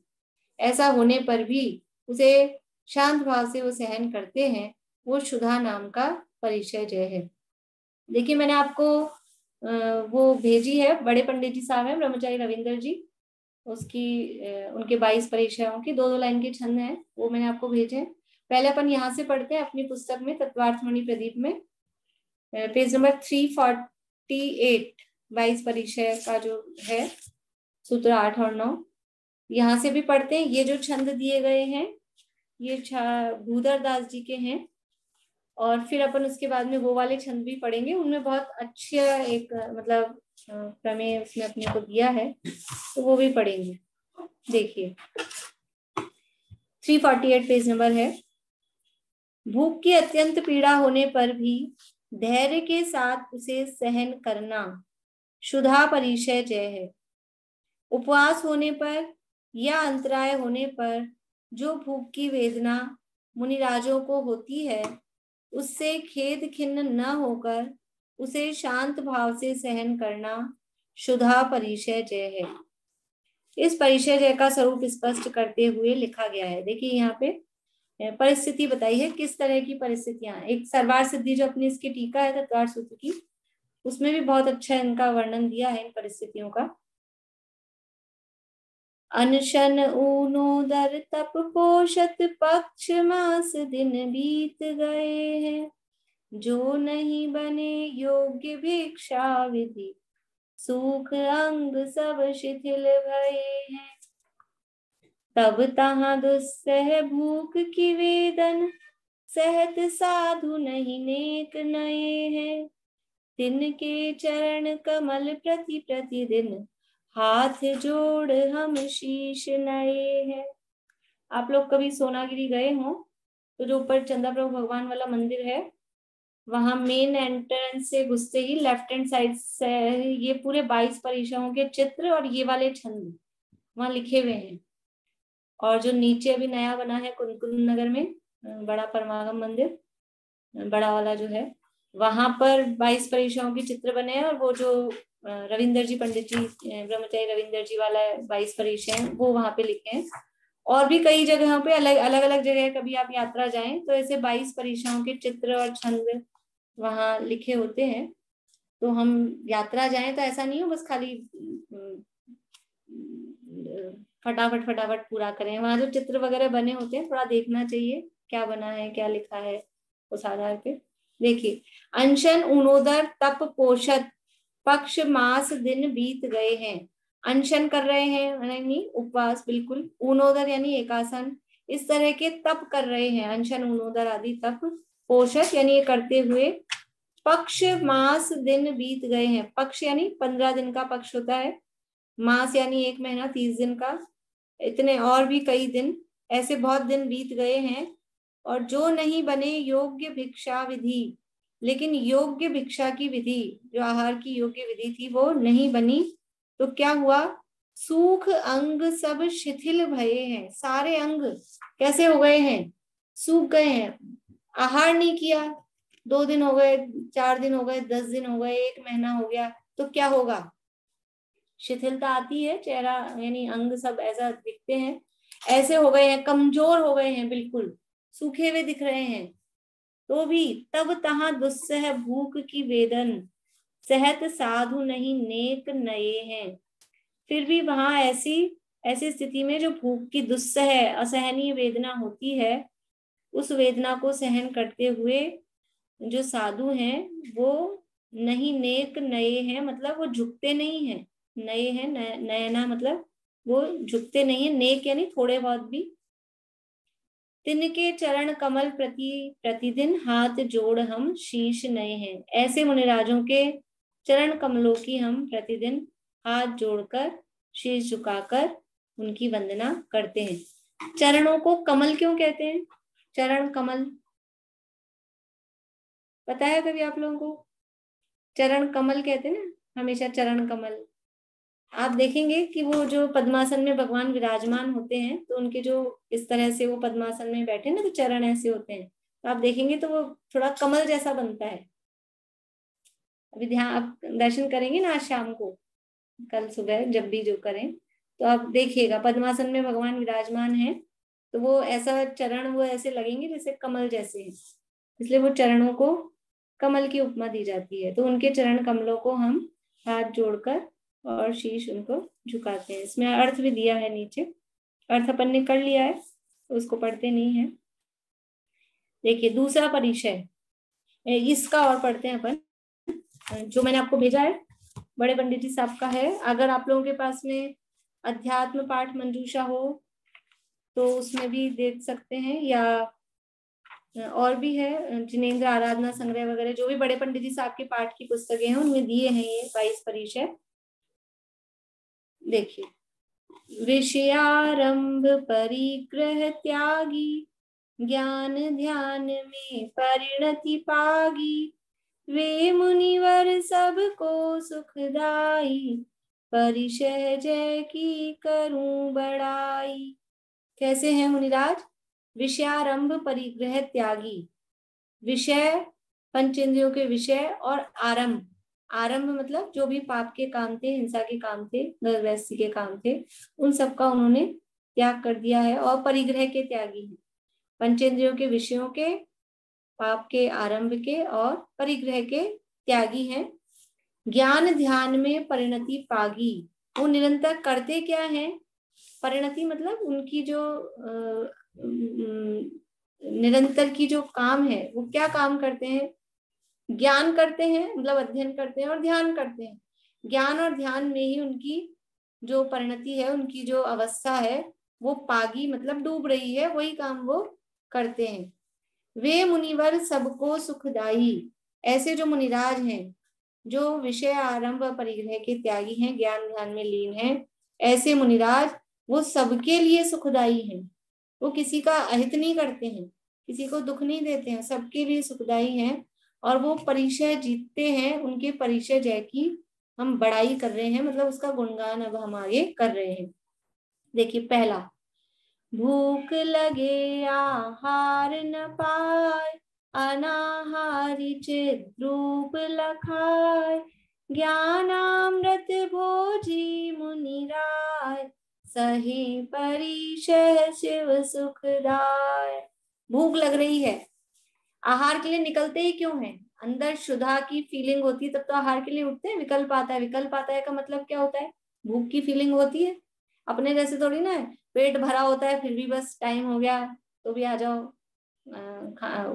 ऐसा होने पर भी उसे शांत भाव से वो सहन करते हैं, वो क्षुधा नाम का परिचय जय है। देखिए मैंने आपको वो भेजी है, बड़े पंडित जी साहब हैं ब्रह्मचारी रविंद्र जी, उसकी उनके 22 परिचयों की 2-2 लाइन के छंद हैं, वो मैंने आपको भेजे हैं। पहले अपन यहाँ से पढ़ते हैं अपनी पुस्तक में, तत्वार्थमणि प्रदीप में, पेज नंबर 348, 22 परिचय का जो है सूत्र 8 और 9, यहाँ से भी पढ़ते हैं। ये जो छंद दिए गए हैं ये भूधर दास जी के हैं, और फिर अपन उसके बाद में वो वाले छंद भी पढ़ेंगे, उनमें बहुत अच्छा एक मतलब प्रमेय उसमें अपने को दिया है, तो वो भी पढ़ेंगे। देखिए 348 पेज नंबर है। भूख की अत्यंत पीड़ा होने पर भी धैर्य के साथ उसे सहन करना क्षुधा परिचय जय है। उपवास होने पर या अंतराय होने पर जो भूख की वेदना मुनिराजों को होती है, उससे खेद खिन्न न होकर उसे शांत भाव से सहन करना क्षुधा परिचय जय है। इस परिचय जय का स्वरूप स्पष्ट करते हुए लिखा गया है। देखिए यहाँ पे परिस्थिति बताई है, किस तरह की परिस्थितियां। एक सर्वार सिद्धि जो अपनी इसकी टीका है तत्वार सूत्र की, उसमें भी बहुत अच्छा इनका वर्णन दिया है इन परिस्थितियों का। अनशन ऊनोदर तप पोषत पक्ष मास दिन बीत गए हैं, जो नहीं बने योग्य भिक्षा विधि सूख अंग सब शिथिल भये हैं। तब तहाँ दुस्सह भूख की वेदन सहत साधु नहीं नेक नए हैं, तिनके चरण कमल प्रति प्रतिदिन हाथ जोड़ हम शीश नए हैं। आप लोग कभी सोनागिरी गए हो तो जो ऊपर चंदा प्रभु भगवान वाला मंदिर है, वहां मेन एंट्रेंस से घुसते ही लेफ्ट हैंड साइड से ये पूरे 22 परिचयों के चित्र और ये वाले छंद वहां लिखे हुए हैं। और जो नीचे अभी नया बना है कुंदकुंद नगर में बड़ा परमागम मंदिर, बड़ा वाला जो है, वहां पर 22 परिचयों के चित्र बने हैं, और वो जो रविंदर जी पंडित जी, ब्रह्मचारी रविंदर जी वाला 22 परिचय हैं वो वहां पे लिखे हैं। और भी कई जगहों पे अलग अलग जगह कभी आप यात्रा जाएं तो ऐसे 22 परिचयों के चित्र और छंद वहां लिखे होते हैं। तो हम यात्रा जाएं तो ऐसा नहीं हो बस खाली फटाफट पूरा करें, वहां जो चित्र वगैरह बने होते हैं थोड़ा देखना चाहिए क्या बना है, क्या लिखा है उस आधार पे। देखिए अनशन ऊनोदर तप पोषत पक्ष मास दिन बीत गए हैं, अनशन कर रहे हैं यानी उपवास, बिल्कुल। ऊनोदर यानी एकासन, इस तरह के तप कर रहे हैं, अनशन ऊनोदर आदि तप। पोषक यानी ये करते हुए। पक्ष मास दिन बीत गए हैं, पक्ष यानी 15 दिन का पक्ष होता है, मास यानी 1 महीना 30 दिन का, इतने और भी कई दिन, ऐसे बहुत दिन बीत गए हैं। और जो नहीं बने योग्य भिक्षा विधि, लेकिन योग्य भिक्षा की विधि, जो आहार की योग्य विधि थी वो नहीं बनी, तो क्या हुआ? सूख अंग सब शिथिल भये हैं, सारे अंग कैसे हो गए हैं? सूख गए हैं। आहार नहीं किया, 2 दिन हो गए, 4 दिन हो गए, 10 दिन हो गए, 1 महीना हो गया, तो क्या होगा? शिथिलता आती है, चेहरा यानी अंग सब ऐसा दिखते हैं, ऐसे हो गए हैं, कमजोर हो गए हैं, बिल्कुल सूखे हुए दिख रहे हैं। तो भी तब तहां दुस्सह भूख की वेदन, सहत साधु नहीं नेक नए हैं। फिर भी वहां ऐसी स्थिति में जो भूख की दुस्सह असहनीय वेदना होती है, उस वेदना को सहन करते हुए जो साधु हैं वो नहीं नेक नए हैं, मतलब वो झुकते नहीं हैं, नए हैं, नयना मतलब वो झुकते नहीं है, नेक यानी थोड़े बहुत भी। तिनके चरण कमल प्रतिदिन हाथ जोड़ हम शीश नए हैं। ऐसे मुनिराजों के चरण कमलों की हम प्रतिदिन हाथ जोड़कर शीश झुकाकर उनकी वंदना करते हैं। चरणों को कमल क्यों कहते हैं? चरण कमल पता है कभी आप लोगों को? चरण कमल कहते हैं ना, हमेशा चरण कमल। आप देखेंगे कि वो जो पद्मासन में भगवान विराजमान होते हैं, तो उनके जो इस तरह से वो पद्मासन में बैठे ना, तो चरण ऐसे होते हैं, तो आप देखेंगे तो वो थोड़ा कमल जैसा बनता है। अभी ध्यान, आप दर्शन करेंगे ना आज शाम को, कल सुबह जब भी जो करें, तो आप देखिएगा पद्मासन में भगवान विराजमान है, तो वो ऐसा चरण वो ऐसे लगेंगे जैसे कमल जैसे हैं, इसलिए वो चरणों को कमल की उपमा दी जाती है। तो उनके चरण कमलों को हम हाथ जोड़कर और शीश उनको झुकाते हैं। इसमें अर्थ भी दिया है नीचे, अर्थ अपन ने कर लिया है तो उसको पढ़ते नहीं है। देखिए दूसरा परिचय इसका और पढ़ते हैं अपन, जो मैंने आपको भेजा है बड़े पंडित जी साहब का है। अगर आप लोगों के पास में अध्यात्म पाठ मंजूषा हो तो उसमें भी देख सकते हैं, या और भी है जिनेंद्र आराधना संग्रह वगैरह, जो भी बड़े पंडित जी साहब के पाठ की पुस्तकें हैं उनमें दिए हैं ये 22 परिचय। देखिए, विषयारंभ परिग्रह त्यागी, ज्ञान ध्यान में परिणति पागी, वे मुनिवर सबको सुखदाई, परिचय जय की करूं बड़ाई। कैसे हैं मुनिराज? विषयारंभ परिग्रह त्यागी, विषय पंचेंद्रियों के विषय और आरंभ, आरंभ मतलब जो भी पाप के काम थे, हिंसा के काम थे, गर्भस्थी के काम थे, उन सब का उन्होंने त्याग कर दिया है, और परिग्रह के त्यागी हैं। पंचेंद्रियों के विषयों के, पाप के आरंभ के और परिग्रह के त्यागी हैं। ज्ञान ध्यान में परिणति पागी, वो निरंतर करते क्या है? परिणति मतलब उनकी जो निरंतर की जो काम है, वो क्या काम करते हैं? ज्ञान करते हैं, मतलब अध्ययन करते हैं, और ध्यान करते हैं। ज्ञान और ध्यान में ही उनकी जो परिणति है, उनकी जो अवस्था है वो पागी मतलब डूब रही है, वही काम वो करते हैं। वे मुनिवर सबको सुखदाई, ऐसे जो मुनिराज हैं जो विषय आरंभ परिग्रह के त्यागी हैं, ज्ञान ध्यान में लीन हैं, ऐसे मुनिराज वो सबके लिए सुखदाई हैं। वो किसी का अहित नहीं करते हैं, किसी को दुख नहीं देते हैं, सबके लिए सुखदाई हैं, और वो परिचय जीतते हैं। उनके परिचय जय की हम बड़ाई कर रहे हैं, मतलब उसका गुणगान अब हम आगे कर रहे हैं। देखिए पहला, भूख लगे आहार न पाए, अनाहारी चिद्रूप लखाए, ज्ञानामृत भोजी मुनिराय, सही परिचय शिव सुखदाय। भूख लग रही है, आहार के लिए निकलते ही क्यों है? अंदर शुद्धा की फीलिंग होती है तब तो आहार के लिए उठते हैं। विकल्प आता है, विकल्प आता है का मतलब क्या होता है? भूख की फीलिंग होती है। अपने जैसे थोड़ी ना है, पेट भरा होता है फिर भी बस टाइम हो गया तो भी आ जाओ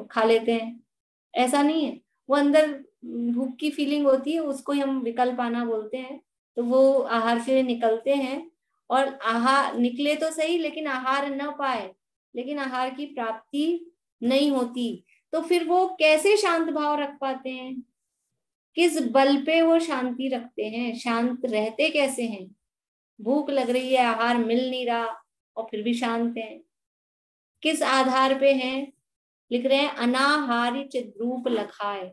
खा लेते हैं, ऐसा नहीं है। वो अंदर भूख की फीलिंग होती है, उसको ही हम विकल्प आना बोलते हैं। तो वो आहार से निकलते हैं, और आहार निकले तो सही लेकिन आहार न पाए, लेकिन आहार की प्राप्ति नहीं होती, तो फिर वो कैसे शांत भाव रख पाते हैं? किस बल पे वो शांति रखते हैं? शांत रहते कैसे हैं? भूख लग रही है, आहार मिल नहीं रहा, और फिर भी शांत हैं। किस आधार पे हैं? लिख रहे हैं अनाहारी चिद्रूप लखाए।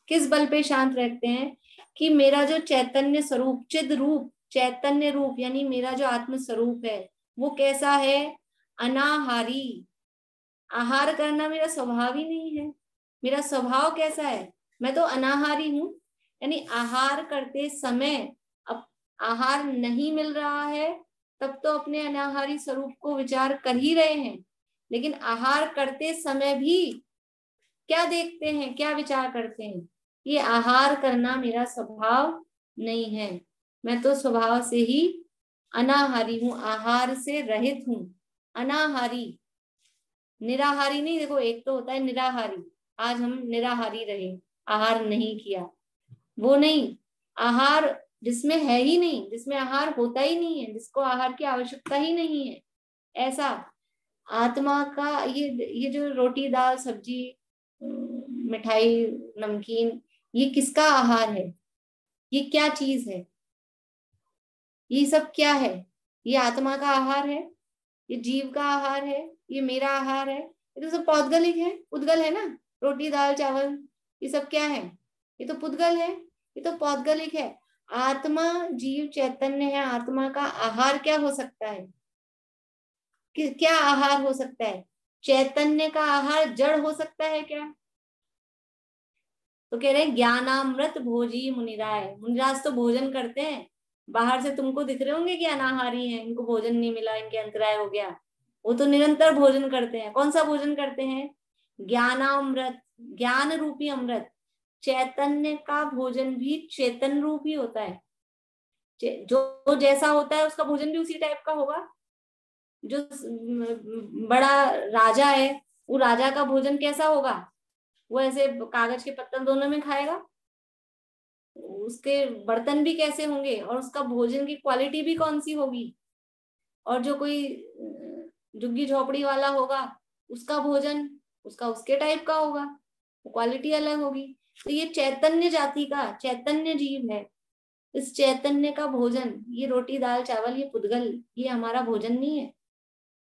किस बल पे शांत रहते हैं? कि मेरा जो चैतन्य स्वरूप, चिद रूप, चैतन्य रूप, यानी मेरा जो आत्म स्वरूप है वो कैसा है? अनाहारी। आहार करना मेरा स्वभाव ही नहीं है। मेरा स्वभाव कैसा है? मैं तो अनाहारी हूं, यानी आहार करते समय अब आहार नहीं मिल रहा है, तब तो अपने अनाहारी स्वरूप को विचार कर ही रहे हैं, लेकिन आहार करते समय भी क्या देखते हैं, क्या विचार करते हैं? ये आहार करना मेरा स्वभाव नहीं है, मैं तो स्वभाव से ही अनाहारी हूं, आहार से रहित हूं। अनाहारी, निराहारी नहीं। देखो एक तो होता है निराहारी, आज हम निराहारी रहे, आहार नहीं किया, वो नहीं। आहार जिसमें है ही नहीं, जिसमें आहार होता ही नहीं है, जिसको आहार की आवश्यकता ही नहीं है, ऐसा आत्मा का ये जो रोटी दाल सब्जी मिठाई नमकीन, ये किसका आहार है? ये क्या चीज है? ये सब क्या है? ये आत्मा का आहार है, ये जीव का आहार है, ये मेरा आहार है। ये तो सब पौद्गलिक है, उद्गल है ना। रोटी दाल चावल ये सब क्या है? ये तो पुद्गल है, ये तो पौद्गलिक है। आत्मा जीव चैतन्य है, आत्मा का आहार क्या हो सकता है? क्या आहार हो सकता है? चैतन्य का आहार जड़ हो सकता है क्या? तो कह रहे हैं ज्ञानामृत भोजी मुनिराय। मुनिराज तो भोजन करते हैं, बाहर से तुमको दिख रहे होंगे कि अनाहारी हैं, इनको भोजन नहीं मिला, इनके अंतराय हो गया, वो तो निरंतर भोजन करते हैं। कौन सा भोजन करते हैं? ज्ञानामृत, ज्ञान रूपी अमृत। चैतन्य का भोजन भी चेतन रूप ही होता है, जो जैसा होता है उसका भोजन भी उसी टाइप का होगा। जो बड़ा राजा है, वो राजा का भोजन कैसा होगा? वो ऐसे कागज के पत्तल दोनों में खाएगा? उसके बर्तन भी कैसे होंगे, और उसका भोजन की क्वालिटी भी कौन सी होगी? और जो कोई झुग्गी झोपड़ी वाला होगा, उसका भोजन उसका उसके टाइप का होगा, क्वालिटी अलग होगी। तो ये चैतन्य जाति का चैतन्य जीव है, इस चैतन्य का भोजन, ये रोटी दाल चावल, ये पुद्गल, ये हमारा भोजन नहीं है।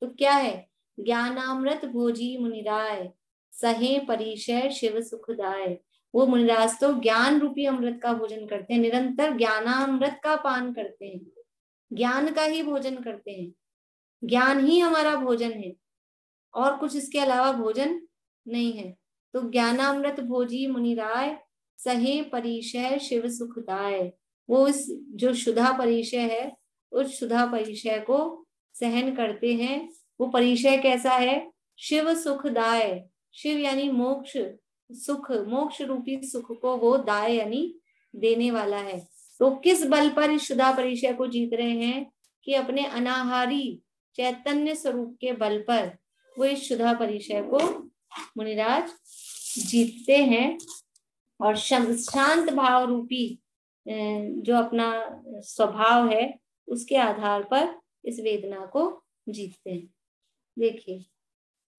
तो क्या है? ज्ञानामृत भोजी मुनिराय, सहे परिचय शिव सुखदाय। वो मुनिराज तो ज्ञान रूपी अमृत का भोजन करते हैं, निरंतर ज्ञानामृत का पान करते हैं, ज्ञान का ही भोजन करते हैं। ज्ञान ही हमारा भोजन है, और कुछ इसके अलावा भोजन नहीं है। तो ज्ञानामृत भोजी मुनिराय, सहे परिचय शिव सुखदाय। वो इस जो शुद्धा परिचय है, उस शुद्धा परिचय को सहन करते हैं। वो परिचय कैसा है? शिव सुखदाय। शिव यानी मोक्ष, सुख, मोक्ष रूपी सुख को वो दाय यानी देने वाला है। तो किस बल पर इस शुद्धा परिचय को जीत रहे हैं? कि अपने अनाहारी चैतन्य स्वरूप के बल पर वो इस शुद्धा परिचय को मुनिराज जीतते हैं, और शांत भाव रूपी जो अपना स्वभाव है उसके आधार पर इस वेदना को जीतते हैं। देखिए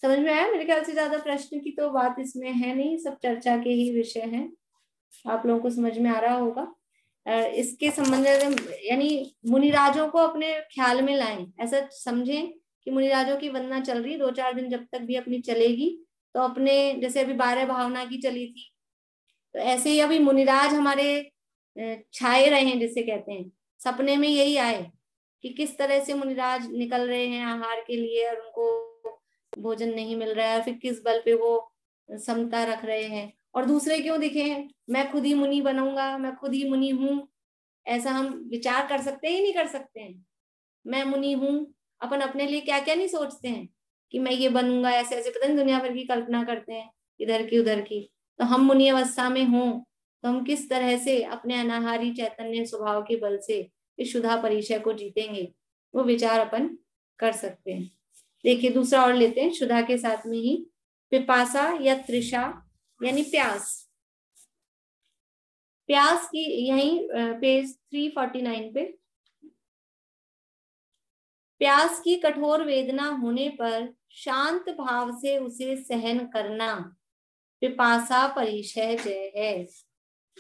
समझ में आया? मेरे ख्याल से ज्यादा प्रश्न की तो बात इसमें है नहीं, सब चर्चा के ही विषय हैं, आप लोगों को समझ में आ रहा होगा। इसके संबंध में यानी मुनिराजों को अपने ख्याल में लाएं, ऐसा समझें कि मुनिराजों की वंदना चल रही 2-4 दिन, जब तक भी अपनी चलेगी, तो अपने जैसे अभी 12 भावना की चली थी, तो ऐसे ही अभी मुनिराज हमारे छाए रहे हैं, जिसे कहते हैं सपने में यही आए कि किस तरह से मुनिराज निकल रहे हैं आहार के लिए, और उनको भोजन नहीं मिल रहा है, फिर किस बल पे वो समता रख रहे हैं। और दूसरे क्यों दिखे? मैं खुद ही मुनि बनूंगा, मैं खुद ही मुनि हूं, ऐसा हम विचार कर सकते हैं ही नहीं कर सकते हैं? मैं मुनि हूं, अपन अपने लिए क्या क्या नहीं सोचते हैं कि मैं ये बनूंगा, ऐसे ऐसे पता नहीं दुनिया भर की कल्पना करते हैं, इधर की उधर की। तो हम मुनि अवस्था में हों तो हम किस तरह से अपने अनाहारी चैतन्य स्वभाव के बल से इस शुद्धा परिचय को जीतेंगे, वो विचार अपन कर सकते हैं। देखिए दूसरा और लेते हैं शुद्धा के साथ में ही, पिपासा या तृषा यानी प्यास। प्यास की, यहीं पेज 349 पे, प्यास की कठोर वेदना होने पर शांत भाव से उसे सहन करना पिपासा परिशय जय है।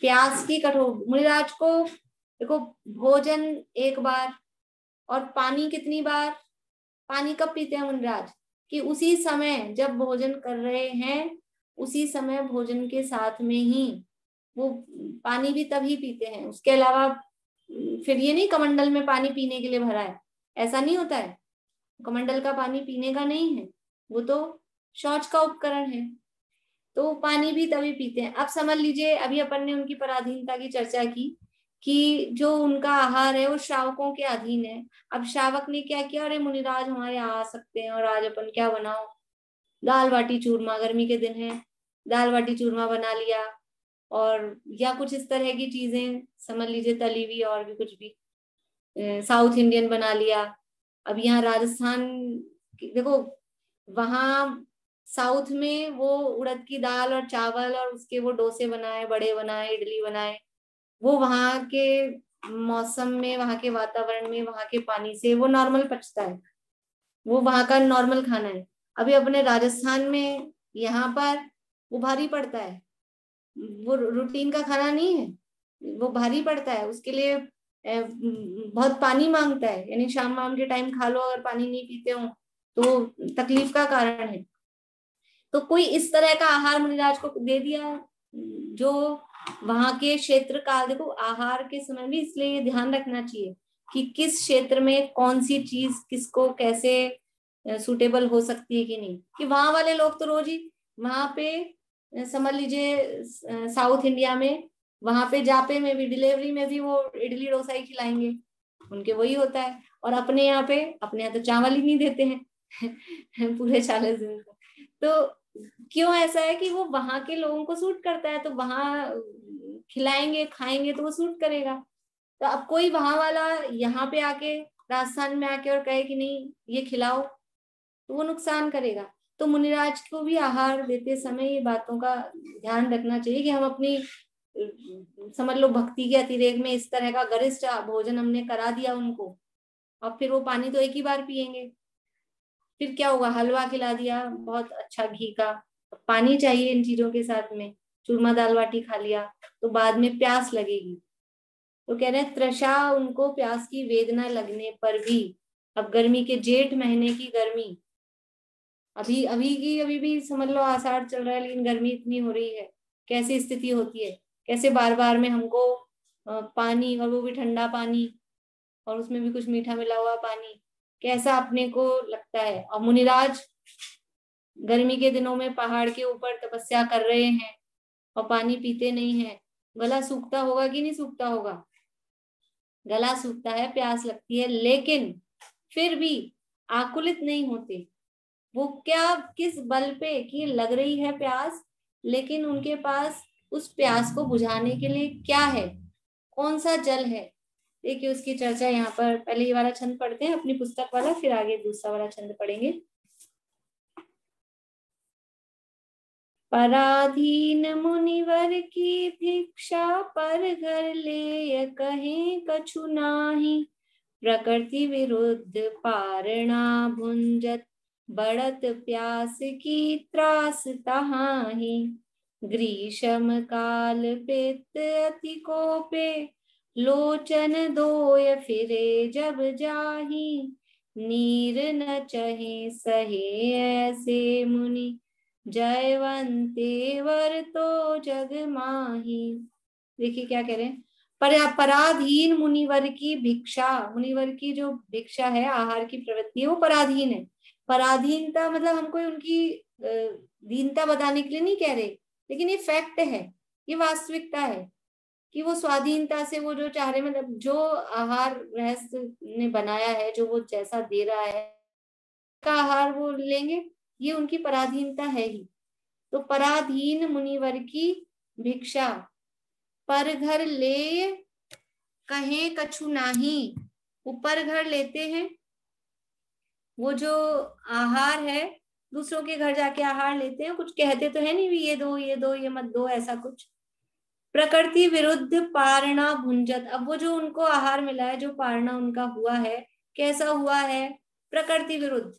प्यास की कठोर, मुनिराज को देखो, भोजन एक बार और पानी कितनी बार, पानी कब पीते हैं मुनिराज, कि उसी समय जब भोजन कर रहे हैं उसी समय भोजन के साथ में ही वो पानी भी तभी पीते हैं। उसके अलावा फिर ये नहीं कमंडल में पानी पीने के लिए भरा है, ऐसा नहीं होता है। कमंडल का पानी पीने का नहीं है, वो तो शौच का उपकरण है, तो पानी भी तभी पीते हैं। अब समझ लीजिए, अभी अपन ने उनकी पराधीनता की चर्चा की कि जो उनका आहार है वो श्रावकों के अधीन है। अब श्रावक ने क्या किया, अरे मुनिराज हमारे आ सकते हैं और आज अपन क्या बनाओ, दाल बाटी चूरमा, गर्मी के दिन है, दाल बाटी चूरमा बना लिया, और या कुछ इस तरह की चीजें समझ लीजिए, तली हुई और भी कुछ भी, साउथ इंडियन बना लिया। अब यहाँ राजस्थान देखो, वहां साउथ में वो उड़द की दाल और चावल और उसके वो डोसे बनाए, बड़े बनाए, इडली बनाए, वो वहां के मौसम में, वहां के वातावरण में, वहां के पानी से वो नॉर्मल पचता है, वो वहां का नॉर्मल खाना है। अभी अपने राजस्थान में यहाँ पर वो भारी पड़ता है, वो रूटीन का खाना नहीं है, वो भारी पड़ता है, उसके लिए बहुत पानी मांगता है, यानी शाम वाम के टाइम खा लो अगर पानी नहीं पीते हो तो तकलीफ का कारण है। तो कोई इस तरह का आहार मुनिराज को दे दिया जो वहां के क्षेत्र काल, देखो आहार के समय भी इसलिए ये ध्यान रखना चाहिए कि किस क्षेत्र में कौन सी चीज किसको कैसे सूटेबल हो सकती है कि नहीं, कि वहां वाले लोग तो रोज ही वहां पे समझ लीजिए साउथ इंडिया में वहां पे जापे में भी, डिलीवरी में भी वो इडली डोसा ही खिलाएंगे, उनके वही होता है। और अपने यहाँ तो चावल ही नहीं देते हैं पूरे 40 दिन को। तो क्यों ऐसा है कि वो वहां के लोगों को सूट करता है, तो वहां खिलाएंगे खाएंगे तो वो सूट करेगा। तो अब कोई वहां वाला यहाँ पे आके, राजस्थान में आके और कहे कि नहीं ये खिलाओ, तो वो नुकसान करेगा। तो मुनिराज को भी आहार देते समय ये बातों का ध्यान रखना चाहिए कि हम अपनी समझ लो भक्ति के अतिरेक में इस तरह का गरिष्ठ भोजन हमने करा दिया उनको, और फिर वो पानी तो एक ही बार पिएंगे, फिर क्या होगा, हलवा खिला दिया बहुत अच्छा घी का, पानी चाहिए इन चीजों के साथ में, चूरमा दाल बाटी खा लिया तो बाद में प्यास लगेगी। तो कह रहे हैं तृषा, उनको प्यास की वेदना लगने पर भी, अब गर्मी के जेठ महीने की गर्मी, अभी भी समझ लो आषाढ़ चल रहा है लेकिन गर्मी इतनी हो रही है, कैसी स्थिति होती है, कैसे बार बार में हमको पानी, और वो भी ठंडा पानी, और उसमें भी कुछ मीठा मिला हुआ पानी, कैसा अपने को लगता है। और मुनिराज गर्मी के दिनों में पहाड़ के ऊपर तपस्या कर रहे हैं और पानी पीते नहीं है, गला सूखता होगा कि नहीं सूखता होगा, गला सूखता है, प्यास लगती है, लेकिन फिर भी आकुलित नहीं होते। वो क्या, किस बल पे कि लग रही है प्यास, लेकिन उनके पास उस प्यास को बुझाने के लिए क्या है, कौन सा जल है। देखिए उसकी चर्चा यहाँ पर, पहले ये वाला छंद पढ़ते हैं अपनी पुस्तक वाला, फिर आगे दूसरा वाला छंद पढ़ेंगे। पराधीन मुनिवर की भिक्षा, पर घर ले कहें कछु नाही, प्रकृति विरुद्ध पारणा भुंजत, बढ़त प्यास की त्रास तहाही, ग्रीष्म काल पित्त अति कोपे, लोचन दोय फिरे जब जाही, नीर न चहे सहे ऐसे मुनि, जयवंते वर तो जग माही। देखिए क्या कह रहे हैं, पराधीन मुनिवर की भिक्षा, मुनिवर की जो भिक्षा है, आहार की प्रवृत्ति है, वो पराधीन है। पराधीनता मतलब हमको उनकी दीनता बताने के लिए नहीं कह रहे, लेकिन ये फैक्ट है, ये वास्तविकता है कि वो स्वाधीनता से वो जो चाह रहे, मतलब जो आहार रहस्य ने बनाया है, जो वो जैसा दे रहा है का आहार वो लेंगे, ये उनकी पराधीनता है ही। तो पराधीन मुनिवर की भिक्षा, पर घर ले कहें कछु नाही, ऊपर घर लेते हैं, वो जो आहार है दूसरों के घर जाके आहार लेते हैं, कुछ कहते तो है नहीं भी ये दो ये दो ये मत दो, ऐसा कुछ प्रकृति विरुद्ध पारणा भुंजत। अब वो जो उनको आहार मिला है, जो पारणा उनका हुआ है, कैसा हुआ है? प्रकृति विरुद्ध,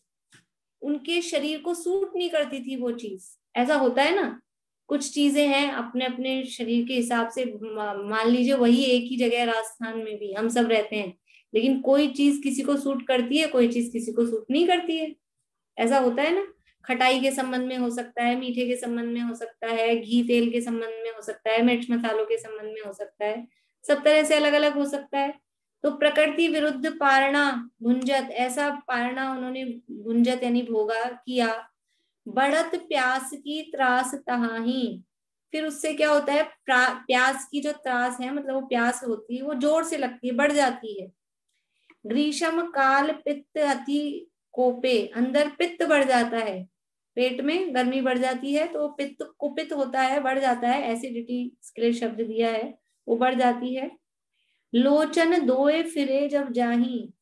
उनके शरीर को सूट नहीं करती थी वो चीज। ऐसा होता है ना, कुछ चीजें हैं अपने अपने शरीर के हिसाब से, मान लीजिए वही एक ही जगह राजस्थान में भी हम सब रहते हैं, लेकिन कोई चीज किसी को सूट करती है, कोई चीज किसी को सूट नहीं करती है। ऐसा होता है ना, खटाई के संबंध में हो सकता है, मीठे के संबंध में हो सकता है, घी तेल के संबंध में हो सकता है, मिर्च मसालों के संबंध में हो सकता है, सब तरह से अलग अलग हो सकता है। तो प्रकृति विरुद्ध पारणा भुंजत, ऐसा पारणा उन्होंने भुंजत यानी भोगा किया। बढ़त प्यास की त्रास तहाही, फिर उससे क्या होता है? प्यास की जो त्रास है, मतलब वो प्यास होती है, वो जोर से लगती है, बढ़ जाती है। ग्रीष्म काल पित्त अति कोपे, अंदर पित्त बढ़ जाता है, पेट में गर्मी बढ़ जाती है, तो पित्त कुपित होता है, बढ़ जाता है, एसिडिटी इसके लिए शब्द दिया है, वो बढ़ जाती है। लोचन दोए फिरे जब जाही,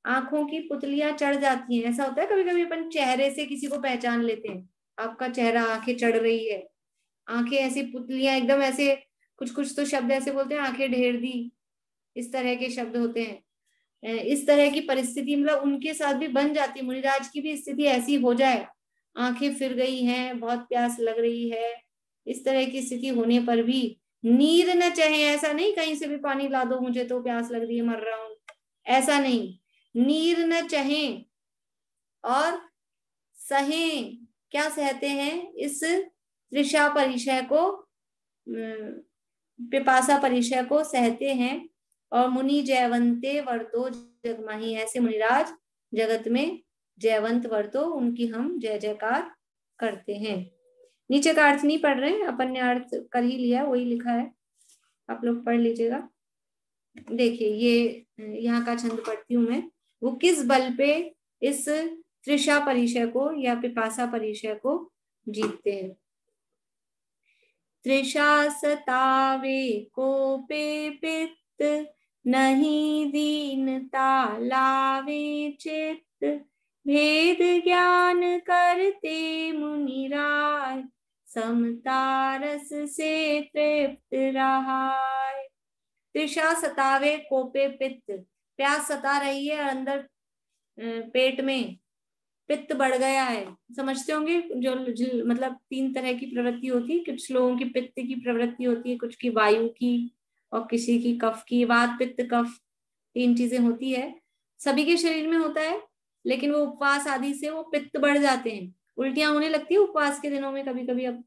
आंखों की पुतलियां चढ़ जाती हैं। ऐसा होता है कभी कभी अपन चेहरे से किसी को पहचान लेते हैं, आपका चेहरा, आंखें चढ़ रही है, आंखें ऐसी पुतलियां एकदम ऐसे, कुछ कुछ तो शब्द ऐसे बोलते हैं, आंखें ढेर दी, इस तरह के शब्द होते हैं। इस तरह की परिस्थिति मतलब उनके साथ भी बन जाती है। मुनिराज की भी स्थिति ऐसी हो जाए, आंखें फिर गई हैं, बहुत प्यास लग रही है, इस तरह की स्थिति होने पर भी नीर न चाहे, ऐसा नहीं कहीं से भी पानी ला दो मुझे तो प्यास लग रही है, मर रहा हूं, ऐसा नहीं, नीर न चाहे और सहे, क्या सहते हैं? इस तृषा परिचय को, पिपासा परिचय को सहते हैं। और मुनि जयवंते वर्तो जगमाही, ऐसे मुनिराज जगत में जयवंत वर्तो, उनकी हम जय जयकार करते हैं। नीचे का अर्थ नहीं पढ़ रहे हैं, अपन ने अर्थ कर ही लिया, वही लिखा है, आप लोग पढ़ लीजिएगा। देखिए ये यहाँ का छंद पढ़ती हूँ मैं। वो किस बल पे इस तृषा परिचय को या पिपासा परिचय को जीतते हैं? तृषा सतावे कोपे पित्त, नहीं दीनता लावे चित्त, भेद ज्ञान करते मुनिराय, समता रस से तृप्त रहाय। तृषा सतावे कोपे पित्त, प्यास सता रही है और अंदर पेट में पित्त बढ़ गया है। समझते होंगे जो मतलब 3 तरह की प्रवृत्ति होती है, कुछ लोगों की पित्त की प्रवृत्ति होती है, कुछ की वायु की, और किसी की कफ की। वात पित्त कफ 3 चीजें होती है, सभी के शरीर में होता है, लेकिन वो उपवास आदि से वो पित्त बढ़ जाते हैं, उल्टियां होने लगती है उपवास के दिनों में कभी कभी। अब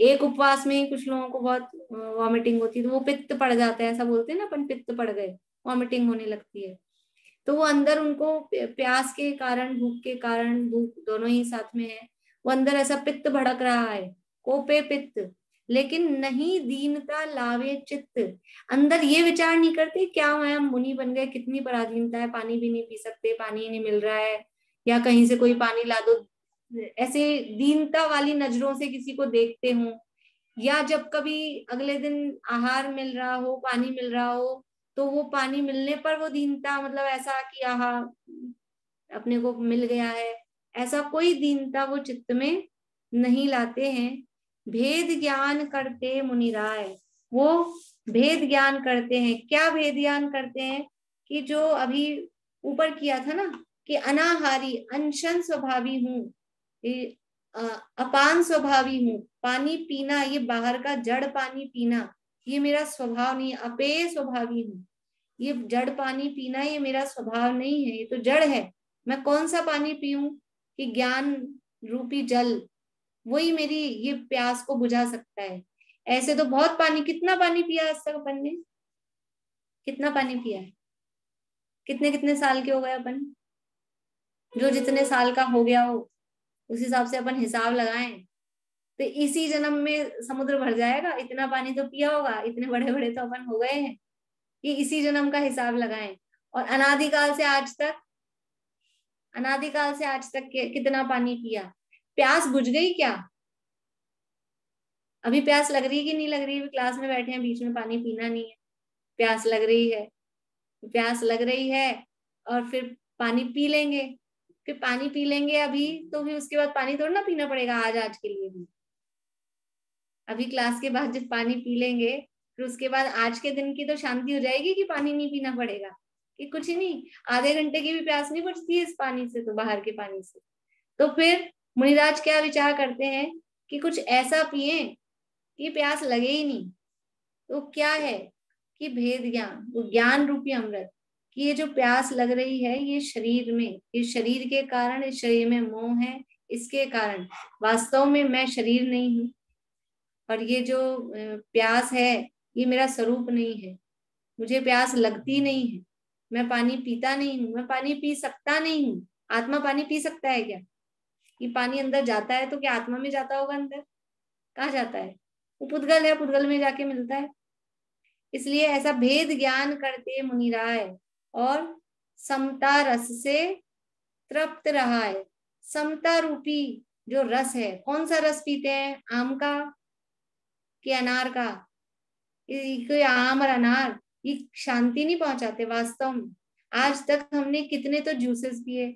एक उपवास में ही कुछ लोगों को बहुत वॉमिटिंग होती है, तो वो पित्त पड़ जाता है, ऐसा बोलते हैं ना अपन, पित्त पड़ गए, वॉमिटिंग होने लगती है। तो वो अंदर उनको प्यास के कारण, भूख के कारण, भूख दोनों ही साथ में है, वो अंदर ऐसा पित्त भड़क रहा है, कोपे पित्त, लेकिन नहीं दीनता लावे चित्त, अंदर ये विचार नहीं करते क्या हम मुनि बन गए, कितनी पराधीनता है, पानी भी नहीं पी सकते, पानी ही नहीं मिल रहा है, या कहीं से कोई पानी ला दो, ऐसे दीनता वाली नजरों से किसी को देखते हो, या जब कभी अगले दिन आहार मिल रहा हो, पानी मिल रहा हो, तो वो पानी मिलने पर वो दीनता, मतलब ऐसा कि आहा अपने को मिल गया है, ऐसा कोई दीनता वो चित्त में नहीं लाते हैं। भेद ज्ञान करते मुनिराय, वो भेद ज्ञान करते हैं। क्या भेद ज्ञान करते हैं? कि जो अभी ऊपर किया था ना कि अनाहारी अनशन स्वभावी हूँ, अपान स्वभावी हूँ, पानी पीना, ये बाहर का जड़ पानी पीना ये मेरा स्वभाव नहीं, अपेय स्वभावी हूँ, ये जड़ पानी पीना ये मेरा स्वभाव नहीं है, ये तो जड़ है। मैं कौन सा पानी पीऊं कि ज्ञान रूपी जल, वही मेरी ये प्यास को बुझा सकता है। ऐसे तो बहुत पानी, कितना पानी पिया आज तक अपन ने, कितना पानी पिया है, कितने कितने साल के हो गए अपन, जो जितने साल का हो गया हो उस हिसाब से अपन हिसाब लगाएं, तो इसी जन्म में समुद्र भर जाएगा, इतना पानी तो पिया होगा, इतने बड़े बड़े तो अपन हो गए हैं, ये इसी जन्म का हिसाब लगाएं। और अनादिकाल से आज तक, अनादिकाल से आज तक कितना पानी पिया, प्यास बुझ गई क्या? अभी प्यास लग रही है कि नहीं लग रही है? क्लास में बैठे हैं, बीच में पानी पीना नहीं है, प्यास लग रही है, प्यास लग रही है, और फिर पानी पी लेंगे, फिर पानी पी लेंगे अभी, तो फिर उसके बाद पानी थोड़ा ना पीना पड़ेगा आज आज के लिए भी, अभी क्लास के बाद जब पानी पी लेंगे फिर उसके बाद आज के दिन की तो शांति हो जाएगी कि पानी नहीं पीना पड़ेगा, कि कुछ ही नहीं, आधे घंटे की भी प्यास नहीं बुझती है इस पानी से, तो बाहर के पानी से। तो फिर मुनिराज क्या विचार करते हैं कि कुछ ऐसा पिए कि प्यास लगे ही नहीं। तो क्या है कि भेद ज्ञान, वो ज्ञान रूपी अमृत, कि ये जो प्यास लग रही है ये शरीर में, इस शरीर के कारण, इस शरीर में मोह है, इसके कारण वास्तव में मैं शरीर नहीं हूँ, और ये जो प्यास है ये मेरा स्वरूप नहीं है, मुझे प्यास लगती नहीं है, मैं पानी पीता नहीं हूँ, मैं पानी पी सकता नहीं हूँ। आत्मा पानी पी सकता है क्या? कि पानी अंदर जाता है तो क्या आत्मा में जाता होगा? अंदर कहाँ जाता है? वो पुद्गल है, पुद्गल में जाके मिलता है। इसलिए ऐसा भेद ज्ञान करते मुनिराय और समता रस से तृप्त रहा है। समता रूपी जो रस है, कौन सा रस पीते हैं? आम का कि अनार का? कोई आम और अनार ये शांति नहीं पहुंचाते वास्तव में। आज तक हमने कितने तो जूसेस पिए,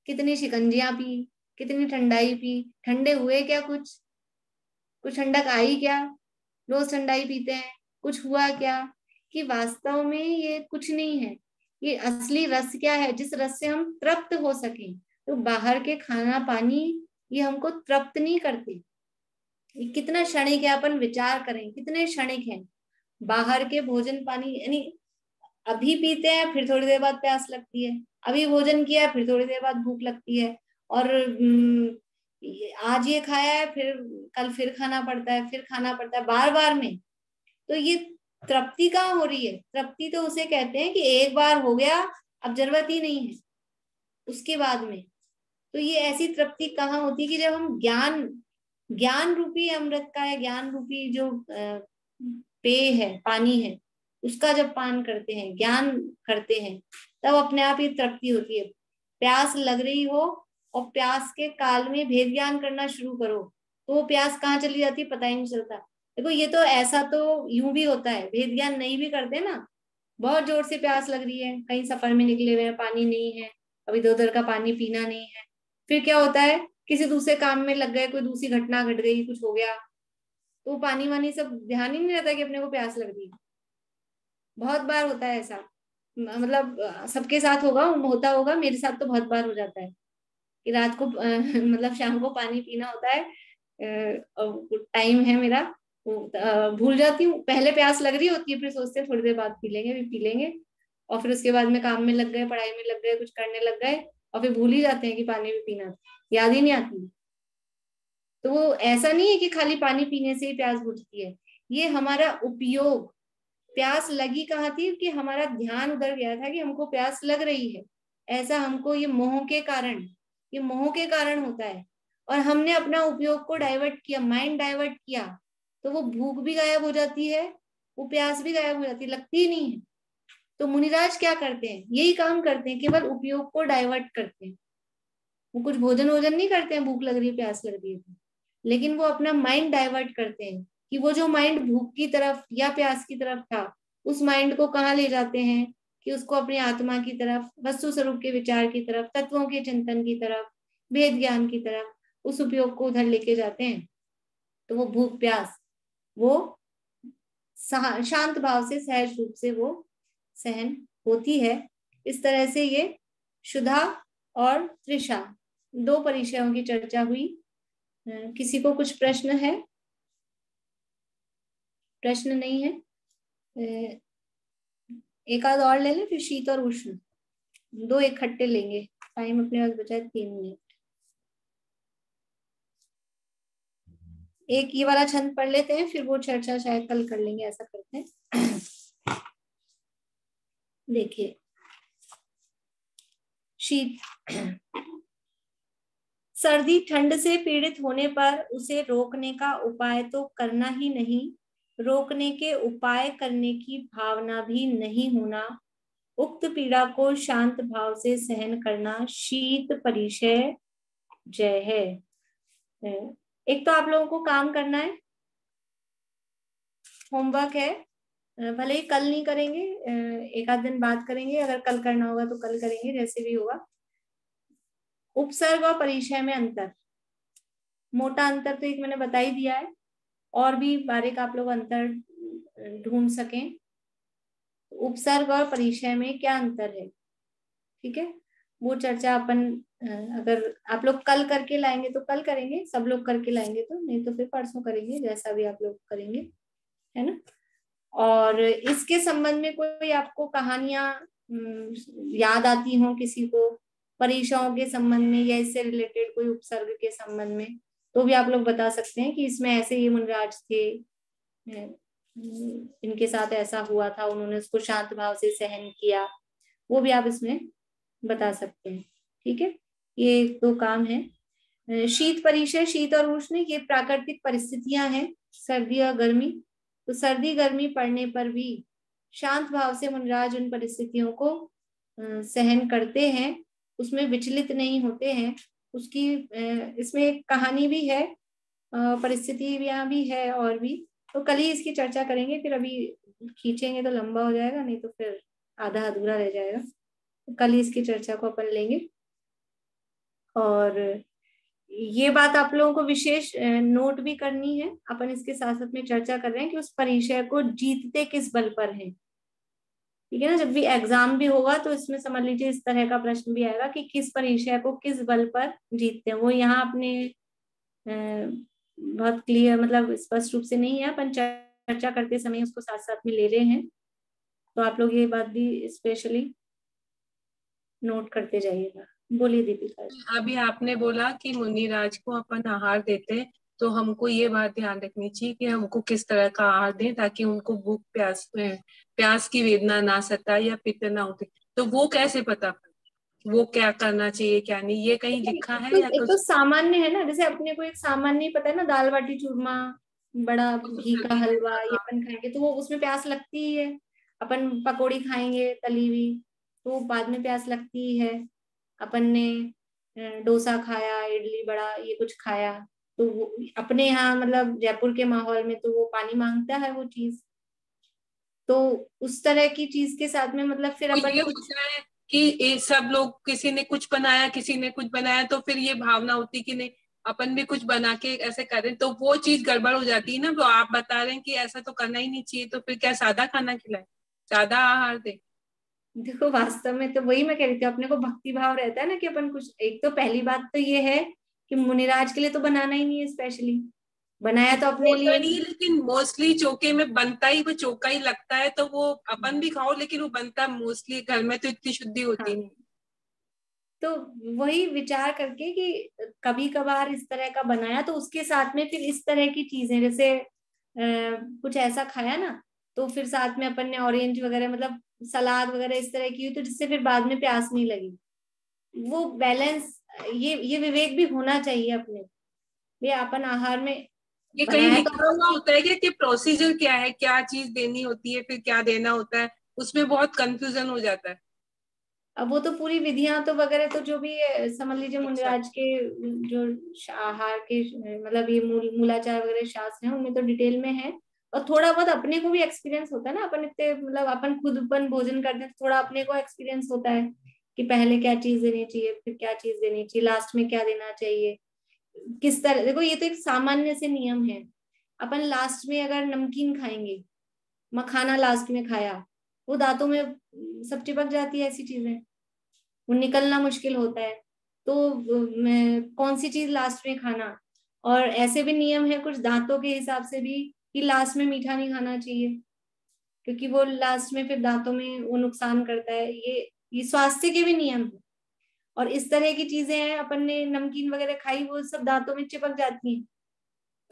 कितनी शिकंजियां पी, कितनी ठंडाई पी, ठंडे हुए क्या? कुछ ठंडक आई क्या? रोज ठंडाई पीते हैं, कुछ हुआ क्या? कि वास्तव में ये कुछ नहीं है। ये असली रस क्या है जिस रस से हम तृप्त हो सके? तो बाहर के खाना पानी ये हमको तृप्त नहीं करते। ये कितना क्षणिक है, अपन विचार करें कितने क्षणिक हैं। बाहर के भोजन पानी यानी अभी पीते हैं फिर थोड़ी देर बाद प्यास लगती है, अभी भोजन किया फिर थोड़ी देर बाद भूख लगती है, और आज ये खाया है फिर कल फिर खाना पड़ता है, फिर खाना पड़ता है, बार बार में। तो ये तृप्ति कहाँ हो रही है? तृप्ति तो उसे कहते हैं कि एक बार हो गया अब जरूरत ही नहीं है उसके बाद में। तो ये ऐसी तृप्ति कहाँ होती है कि जब हम ज्ञान रूपी अमृत का है, ज्ञान रूपी जो पेय है, पानी है, उसका जब पान करते हैं, ज्ञान करते हैं, तब अपने आप ही तृप्ति होती है। प्यास लग रही हो और प्यास के काल में भेद ज्ञान करना शुरू करो तो वो प्यास कहाँ चली जाती है पता ही नहीं चलता। देखो ये तो ऐसा तो यूं भी होता है, भेद ज्ञान नहीं भी करते ना, बहुत जोर से प्यास लग रही है, कहीं सफर में निकले हुए हैं, पानी नहीं है, अभी इधर उधर का पानी पीना नहीं है, फिर क्या होता है किसी दूसरे काम में लग गए, कोई दूसरी घटना घट गई, कुछ हो गया, तो पानी वानी सब ध्यान ही नहीं रहता कि अपने को प्यास लग रही है। बहुत बार होता है ऐसा, मतलब सबके साथ होता होगा, मेरे साथ तो बहुत बार हो जाता है कि रात को मतलब शाम को पानी पीना होता है, टाइम है मेरा, भूल जाती हूँ, पहले प्यास लग रही होती है फिर सोचते हैं थोड़ी देर बाद पी लेंगे, और फिर उसके बाद में काम में लग गए, पढ़ाई में लग गए, कुछ करने लग गए, और फिर भूल ही जाते हैं कि पानी भी पीना था, याद ही नहीं आती। तो वो ऐसा नहीं है कि खाली पानी पीने से ही प्यास बुझती है, ये हमारा उपयोग। प्यास लगी कहाँ थी कि हमारा ध्यान उधर गया था कि हमको प्यास लग रही है, ऐसा हमको ये मोह के कारण होता है, और हमने अपना उपयोग को डाइवर्ट किया, माइंड डाइवर्ट किया, तो वो भूख भी गायब हो जाती है, वो प्यास भी गायब हो जाती है, लगती ही नहीं है। तो मुनिराज क्या करते हैं? यही काम करते हैं, केवल उपयोग को डाइवर्ट करते हैं। वो कुछ भोजन नहीं करते हैं, भूख लग रही है प्यास लग रही है तो, लेकिन वो अपना माइंड डाइवर्ट करते हैं कि वो जो माइंड भूख की तरफ या प्यास की तरफ था, उस माइंड को कहाँ ले जाते हैं कि उसको अपनी आत्मा की तरफ, वस्तु स्वरूप के विचार की तरफ, तत्वों के चिंतन की तरफ, भेद ज्ञान की तरफ, उस उपयोग को उधर लेके जाते हैं। तो वो भूख प्यास वो शांत भाव से, सहज रूप से वो सहन होती है। इस तरह से ये क्षुधा और तृषा दो परिचयों की चर्चा हुई। किसी को कुछ प्रश्न है? प्रश्न नहीं है? एक आध और ले लें, फिर शीत और उष्ण दो इकट्ठे लेंगे, टाइम अपने पास बचा है 3 मिनट। एक ये वाला छंद पढ़ लेते हैं, फिर वो चर्चा शायद कल कर लेंगे, ऐसा करते हैं। देखिए, शीत। सर्दी ठंड से पीड़ित होने पर उसे रोकने का उपाय तो करना ही नहीं, रोकने के उपाय करने की भावना भी नहीं होना, उक्त पीड़ा को शांत भाव से सहन करना शीत परिचय जय है। एक तो आप लोगों को काम करना है, होमवर्क है, भले ही कल नहीं करेंगे, एक आध दिन बाद करेंगे, अगर कल करना होगा तो कल करेंगे, जैसे भी होगा। उपसर्ग और परिचय में अंतर, मोटा अंतर तो एक मैंने बता ही दिया है, और भी बारीक आप लोग अंतर ढूंढ सकें। उपसर्ग और परिचय में क्या अंतर है, ठीक है, वो चर्चा अपन अगर आप लोग कल करके लाएंगे तो कल करेंगे, सब लोग करके लाएंगे तो, नहीं तो फिर परसों करेंगे, जैसा भी आप लोग करेंगे, है ना। और इसके संबंध में कोई आपको कहानियां याद आती हो किसी को, परीक्षाओं के संबंध में या इससे रिलेटेड कोई उपसर्ग के संबंध में, तो भी आप लोग बता सकते हैं कि इसमें ऐसे ये मुनिराज थे, इनके साथ ऐसा हुआ था, उन्होंने उसको शांत भाव से सहन किया, वो भी आप इसमें बता सकते हैं, ठीक है। ये दो काम है। शीत परिचय, शीत और उष्ण ये प्राकृतिक परिस्थितियां हैं, सर्दी और गर्मी। तो सर्दी गर्मी पड़ने पर भी शांत भाव से मुनिराज उन परिस्थितियों को सहन करते हैं, उसमें विचलित नहीं होते हैं। उसकी इसमें एक कहानी भी है, परिस्थितियां भी है और भी, तो कल ही इसकी चर्चा करेंगे, फिर अभी खींचेंगे तो लंबा हो जाएगा, नहीं तो फिर आधा अधूरा रह जाएगा। तो कल ही इसकी चर्चा को अपन लेंगे। और ये बात आप लोगों को विशेष नोट भी करनी है, अपन इसके साथ साथ में चर्चा कर रहे हैं कि उस परिचय को जीतते किस बल पर है, ठीक है ना। जब भी एग्जाम भी होगा तो इसमें समझ लीजिए इस तरह का प्रश्न भी आएगा कि किस परिचय को किस बल पर जीतते हैं। वो यहाँ अपने बहुत क्लियर मतलब स्पष्ट रूप से नहीं है, अपन चर्चा करते समय उसको साथ साथ में ले रहे हैं, तो आप लोग ये बात भी स्पेशली नोट करते जाइएगा। बोलिए दीपिका जी। अभी आपने बोला कि मुनिराज को अपन आहार देते हैं, तो हमको ये बात ध्यान रखनी चाहिए कि हमको किस तरह का आहार दें ताकि उनको भूख प्यास की वेदना ना सताए या पित्त ना उठे। तो वो कैसे पता, वो क्या करना चाहिए क्या नहीं, ये कहीं लिखा है या एक कुछ? तो सामान्य है ना, जैसे अपने को एक सामान्य ही पता है ना, दाल बाटी चूरमा, बड़ा घी का हलवा, ये अपन खाएंगे तो वो उसमें प्यास लगती ही है। अपन पकौड़ी खाएंगे तली हुई तो बाद में प्यास लगती ही है। अपन ने डोसा खाया, इडली बड़ा ये कुछ खाया, तो वो अपने यहाँ मतलब जयपुर के माहौल में तो वो पानी मांगता है वो चीज। तो उस तरह की चीज के साथ में मतलब फिर तो अपन ये कुछ होता है कि ये सब लोग, किसी ने कुछ बनाया किसी ने कुछ बनाया, तो फिर ये भावना होती कि नहीं अपन भी कुछ बना के ऐसे करें, तो वो चीज गड़बड़ हो जाती है ना। तो आप बता रहे हैं कि ऐसा तो करना ही नहीं चाहिए, तो फिर क्या सादा खाना खिलाए, सादा आहार दे? देखो वास्तव में तो वही मैं कह रही थी, अपने को भक्ति भाव रहता है ना कि अपन कुछ, एक तो पहली बात तो ये है कि मुनिराज के लिए तो बनाना ही नहीं है, स्पेशली बनाया तो अपने होता लिए नहीं है, लेकिन मोस्टली चौके में बनता ही वो चौका ही लगता है, तो वो अपन भी खाओ लेकिन वो बनता मोस्टली घर में, तो इतनी शुद्धि होती हाँ, नहीं। तो वही विचार करके कि कभी कभार इस तरह का बनाया तो उसके साथ में फिर इस तरह की चीजें, जैसे कुछ ऐसा खाया ना तो फिर साथ में अपन ने ऑरेंज वगैरह मतलब सलाद वगैरह इस तरह की हुई, तो जिससे फिर बाद में प्यास नहीं लगी। वो बैलेंस, ये विवेक भी होना चाहिए अपने, ये अपन आहार में ये कहीं बनाया तो। लिखा हुआ होता है कि प्रोसीजर क्या है, क्या चीज देनी होती है, फिर क्या देना होता है, उसमें बहुत कंफ्यूजन हो जाता है। अब वो तो पूरी विधियां तो वगैरह तो जो भी समझ लीजिए अच्छा, मुनिराज के जो आहार के मतलब ये मूलाचार वगैरह शास्त्र हैं उनमें तो डिटेल में है। और थोड़ा बहुत अपने को भी एक्सपीरियंस होता है ना, अपन इतने मतलब अपन खुद अपन भोजन करते हैं, थोड़ा अपने को एक्सपीरियंस होता है कि पहले क्या चीज देनी चाहिए, फिर क्या चीज देनी चाहिए, लास्ट में क्या देना चाहिए, किस तरह। देखो ये तो एक सामान्य से नियम है, अपन लास्ट में अगर नमकीन खाएंगे, मखाना लास्ट में खाया, वो दांतों में सब चिपक जाती है, ऐसी चीजें वो निकलना मुश्किल होता है। तो कौन सी चीज लास्ट में खाना। और ऐसे भी नियम है कुछ दांतों के हिसाब से भी कि लास्ट में मीठा नहीं खाना चाहिए, क्योंकि वो लास्ट में फिर दांतों में वो नुकसान करता है। ये स्वास्थ्य के भी नियम है। और इस तरह की चीजें हैं, अपन ने नमकीन वगैरह खाई वो सब दांतों में चिपक जाती है,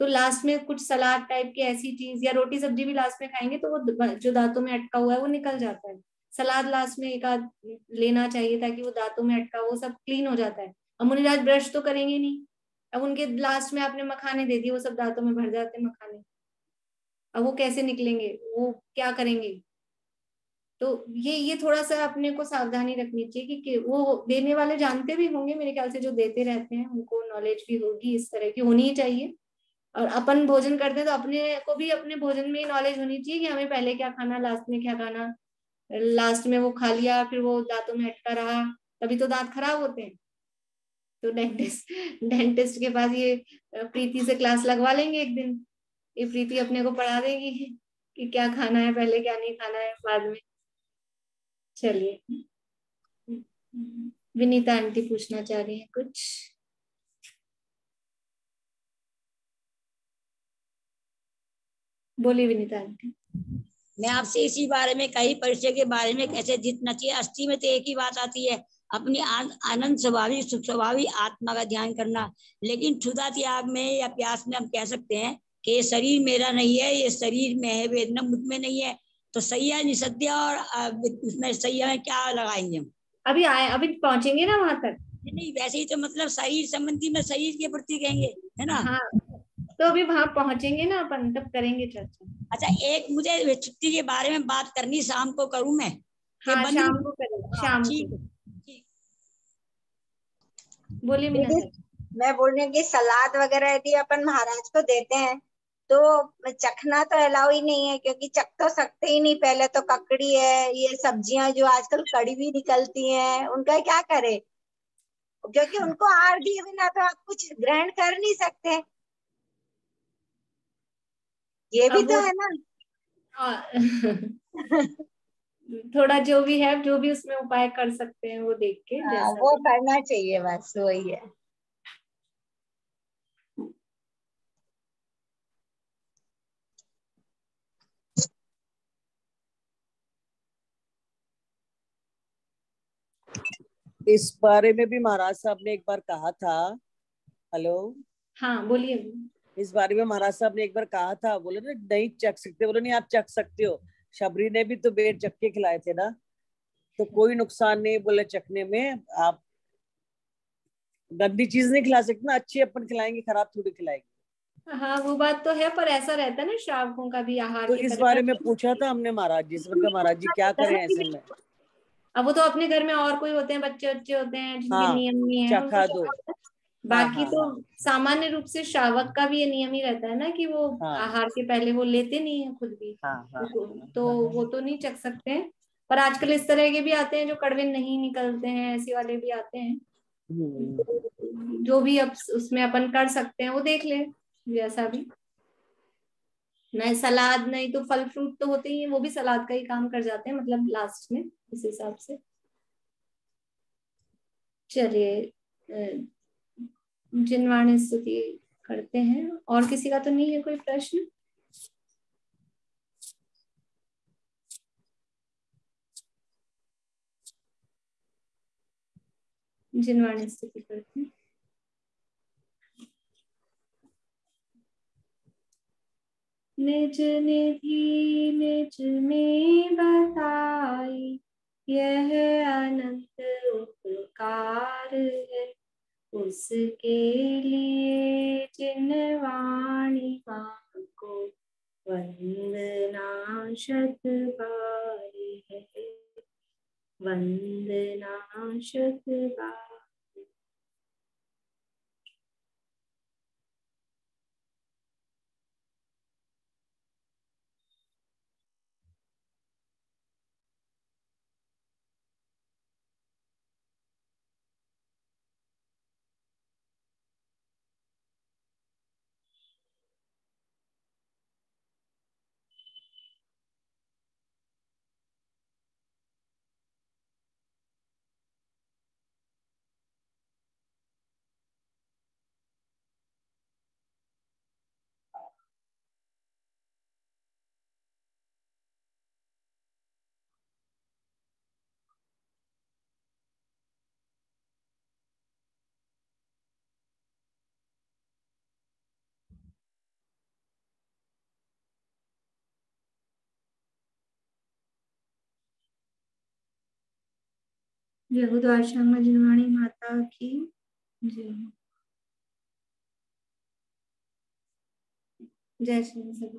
तो लास्ट में कुछ सलाद टाइप की ऐसी चीज या रोटी सब्जी भी लास्ट में खाएंगे तो वो जो दांतों में अटका हुआ है वो निकल जाता है। सलाद लास्ट में एक आध लेना चाहिए ताकि वो दांतों में अटका वो सब क्लीन हो जाता है। अब मुनिराज ब्रश तो करेंगे नहीं, अब उनके लास्ट में आपने मखाने दे दिए, वो सब दांतों में भर जाते हैं मखाने, अब वो कैसे निकलेंगे, वो क्या करेंगे। तो ये थोड़ा सा अपने को सावधानी रखनी चाहिए कि वो देने वाले जानते भी होंगे, मेरे ख्याल से जो देते रहते हैं उनको नॉलेज भी होगी, इस तरह की होनी ही चाहिए। और अपन भोजन करते हैं तो अपने को भी अपने भोजन में नॉलेज होनी चाहिए कि हमें पहले क्या खाना, लास्ट में क्या खाना। लास्ट में वो खा लिया फिर वो दांतों में अटका रहा, तभी तो दांत खराब होते हैं। तो डेंटिस्ट के पास ये प्रीति से क्लास लगवा लेंगे एक दिन, ये प्रीति अपने को पढ़ा देगी कि क्या खाना है पहले, क्या नहीं खाना है बाद में। चलिए, विनीता आंटी पूछना चाह रही है कुछ। बोलिए विनीता आंटी। मैं आपसे इसी बारे में, कई परिचय के बारे में कैसे जीतना चाहिए। अस्थि में तो एक ही बात आती है, अपनी आनंद स्वभावी सुख स्वभावी आत्मा का ध्यान करना। लेकिन क्षुधा त्याग में या प्यास में हम कह सकते हैं कि ये शरीर मेरा नहीं है, ये शरीर में है, वेदना मुझ में नहीं है। तो सैया निषद्या और उसमें सैया में क्या लगाएंगे हम? अभी पहुंचेंगे ना वहां तक। नहीं, वैसे ही तो मतलब शरीर संबंधी में शरीर के प्रति कहेंगे, है ना? हाँ, तो अभी वहां पहुंचेंगे ना अपन, तब करेंगे चर्चा। अच्छा, एक मुझे छुट्टी के बारे में बात करनी, शाम को करूं मैं? हाँ, शाम को करेंगे, शाम को। बोलिए मीना सर। मैं बोल रही हूँ कि सलाद वगैरह यदि अपन महाराज को देते हैं तो चखना तो अलाउ ही नहीं है, क्योंकि चख तो सकते ही नहीं। पहले तो ककड़ी है, ये सब्जियां जो आजकल कड़ी भी निकलती हैं, उनका क्या करे, क्योंकि उनको आहार दिए बिना तो आप कुछ ग्रहण कर नहीं सकते। ये भी तो है ना। थोड़ा जो भी है, जो भी उसमें उपाय कर सकते हैं वो देख के, जैसा वो करना चाहिए, बस वही है। इस बारे में भी महाराज साहब ने एक बार कहा था। हेलो, हाँ बोलिए। इस बारे में महाराज साहब ने एक बार कहा था, बोले ना नहीं चख सकते, बोले नहीं आप चख सकते हो। शबरी ने भी तो बेर चख के खिलाए थे ना, तो कोई नुकसान नहीं बोले चखने में। आप गंदी चीज नहीं खिला सकते ना, अच्छी अपन खिलाएंगे, खराब थोड़ी खिलाएंगे। हाँ वो बात तो है, पर ऐसा रहता है ना श्रावकों का भी आहार तो के इस पहले बारे में पूछा था हमने महाराज जी से, महाराज जी क्या करें ऐसे में। अब वो तो अपने घर में और कोई होते हैं, बच्चे बच्चे होते हैं जिनके हाँ, नियम नहीं है, चखा दो। बाकी हाँ, तो हाँ, सामान्य रूप से श्रावक का भी ये नियम ही रहता है ना कि वो हाँ, आहार के पहले वो लेते नहीं है खुद भी। हाँ, हाँ, तो वो तो नहीं चख सकते हैं। पर आजकल इस तरह के भी आते हैं जो कड़वे नहीं निकलते हैं, ऐसे वाले भी आते हैं। जो भी अब उसमें अपन कर सकते हैं वो देख ले, जैसा भी। नहीं सलाद, नहीं तो फल फ्रूट तो होते ही हैं, वो भी सलाद का ही काम कर जाते हैं, मतलब लास्ट में, इस हिसाब से। चलिए, जिनवाणी स्तुति करते हैं। और किसी का तो नहीं है कोई प्रश्न? जिनवाणी स्तुति करते हैं। निज निधि निज में बताई, यह अनंत उपकार है, उसके लिए जिनवाणी मां को वंदना शत बार है, वंदना शत बार। जय हो द्वारशांगा जिनवाणी माता की जय। जय श्री सभी।